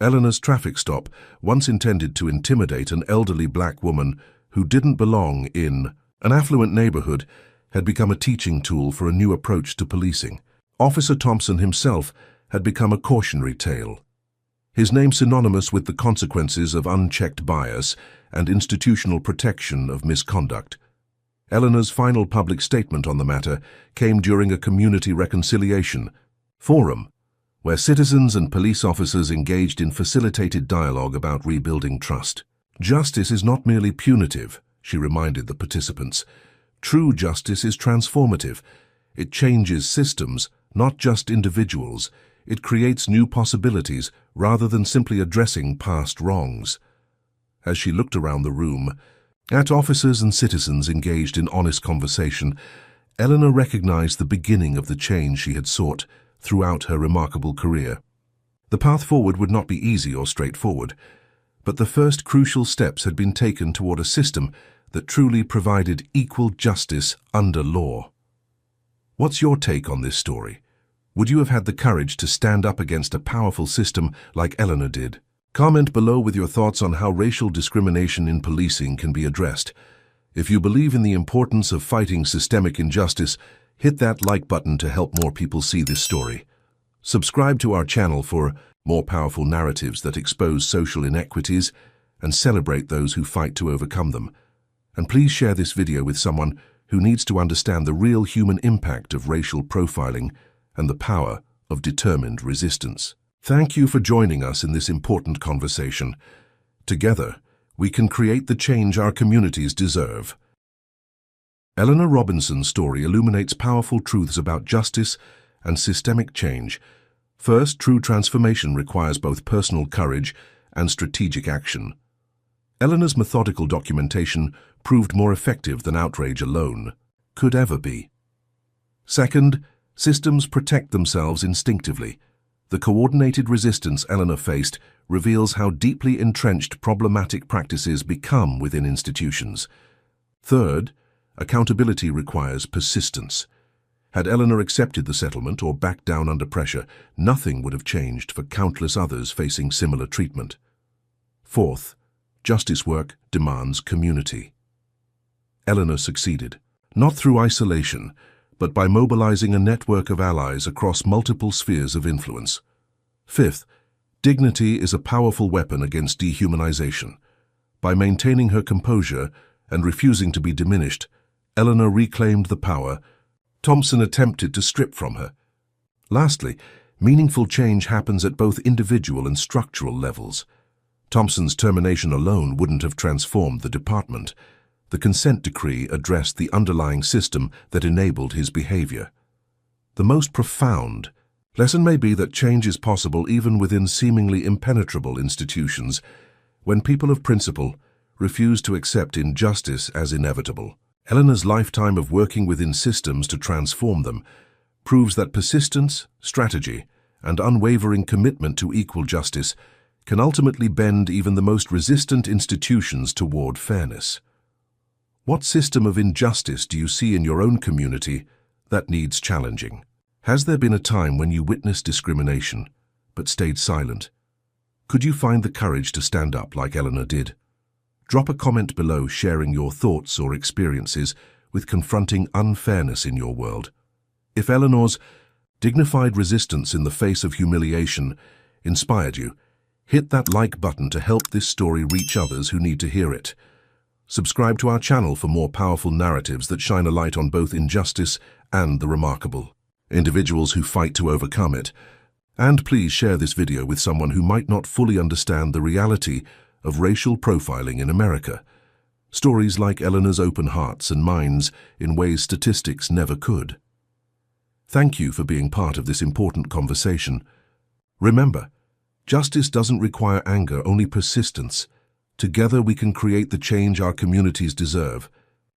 Eleanor's traffic stop, once intended to intimidate an elderly black woman who didn't belong in an affluent neighborhood, had become a teaching tool for a new approach to policing. Officer Thompson himself had become a cautionary tale, his name synonymous with the consequences of unchecked bias and institutional protection of misconduct. Eleanor's final public statement on the matter came during a community reconciliation forum, where citizens and police officers engaged in facilitated dialogue about rebuilding trust. "Justice is not merely punitive," she reminded the participants. "True justice is transformative. It changes systems, not just individuals. It creates new possibilities rather than simply addressing past wrongs." As she looked around the room, at officers and citizens engaged in honest conversation, Eleanor recognized the beginning of the change she had sought throughout her remarkable career. The path forward would not be easy or straightforward, but the first crucial steps had been taken toward a system that truly provided equal justice under law. What's your take on this story? Would you have had the courage to stand up against a powerful system like Eleanor did? Comment below with your thoughts on how racial discrimination in policing can be addressed. If you believe in the importance of fighting systemic injustice, hit that like button to help more people see this story. Subscribe to our channel for more powerful narratives that expose social inequities and celebrate those who fight to overcome them. And please share this video with someone who needs to understand the real human impact of racial profiling and the power of determined resistance. Thank you for joining us in this important conversation. Together, we can create the change our communities deserve. Eleanor Robinson's story illuminates powerful truths about justice and systemic change. First, true transformation requires both personal courage and strategic action. Eleanor's methodical documentation proved more effective than outrage alone could ever be. Second, systems protect themselves instinctively. The coordinated resistance Eleanor faced reveals how deeply entrenched problematic practices become within institutions. Third, accountability requires persistence. Had Eleanor accepted the settlement or backed down under pressure, nothing would have changed for countless others facing similar treatment. Fourth, justice work demands community. Eleanor succeeded, not through isolation, but by mobilizing a network of allies across multiple spheres of influence. Fifth, dignity is a powerful weapon against dehumanization. By maintaining her composure and refusing to be diminished, Eleanor reclaimed the power Thompson attempted to strip from her. Lastly, meaningful change happens at both individual and structural levels. Thompson's termination alone wouldn't have transformed the department. The consent decree addressed the underlying system that enabled his behavior. The most profound lesson may be that change is possible even within seemingly impenetrable institutions, when people of principle refuse to accept injustice as inevitable. Eleanor's lifetime of working within systems to transform them proves that persistence, strategy, and unwavering commitment to equal justice can ultimately bend even the most resistant institutions toward fairness. What system of injustice do you see in your own community that needs challenging? Has there been a time when you witnessed discrimination, but stayed silent? Could you find the courage to stand up like Eleanor did? Drop a comment below sharing your thoughts or experiences with confronting unfairness in your world. If Eleanor's dignified resistance in the face of humiliation inspired you, hit that like button to help this story reach others who need to hear it. Subscribe to our channel for more powerful narratives that shine a light on both injustice and the remarkable individuals who fight to overcome it. And please share this video with someone who might not fully understand the reality of racial profiling in America. Stories like Eleanor's open hearts and minds in ways statistics never could. Thank you for being part of this important conversation. Remember, justice doesn't require anger, only persistence. Together we can create the change our communities deserve.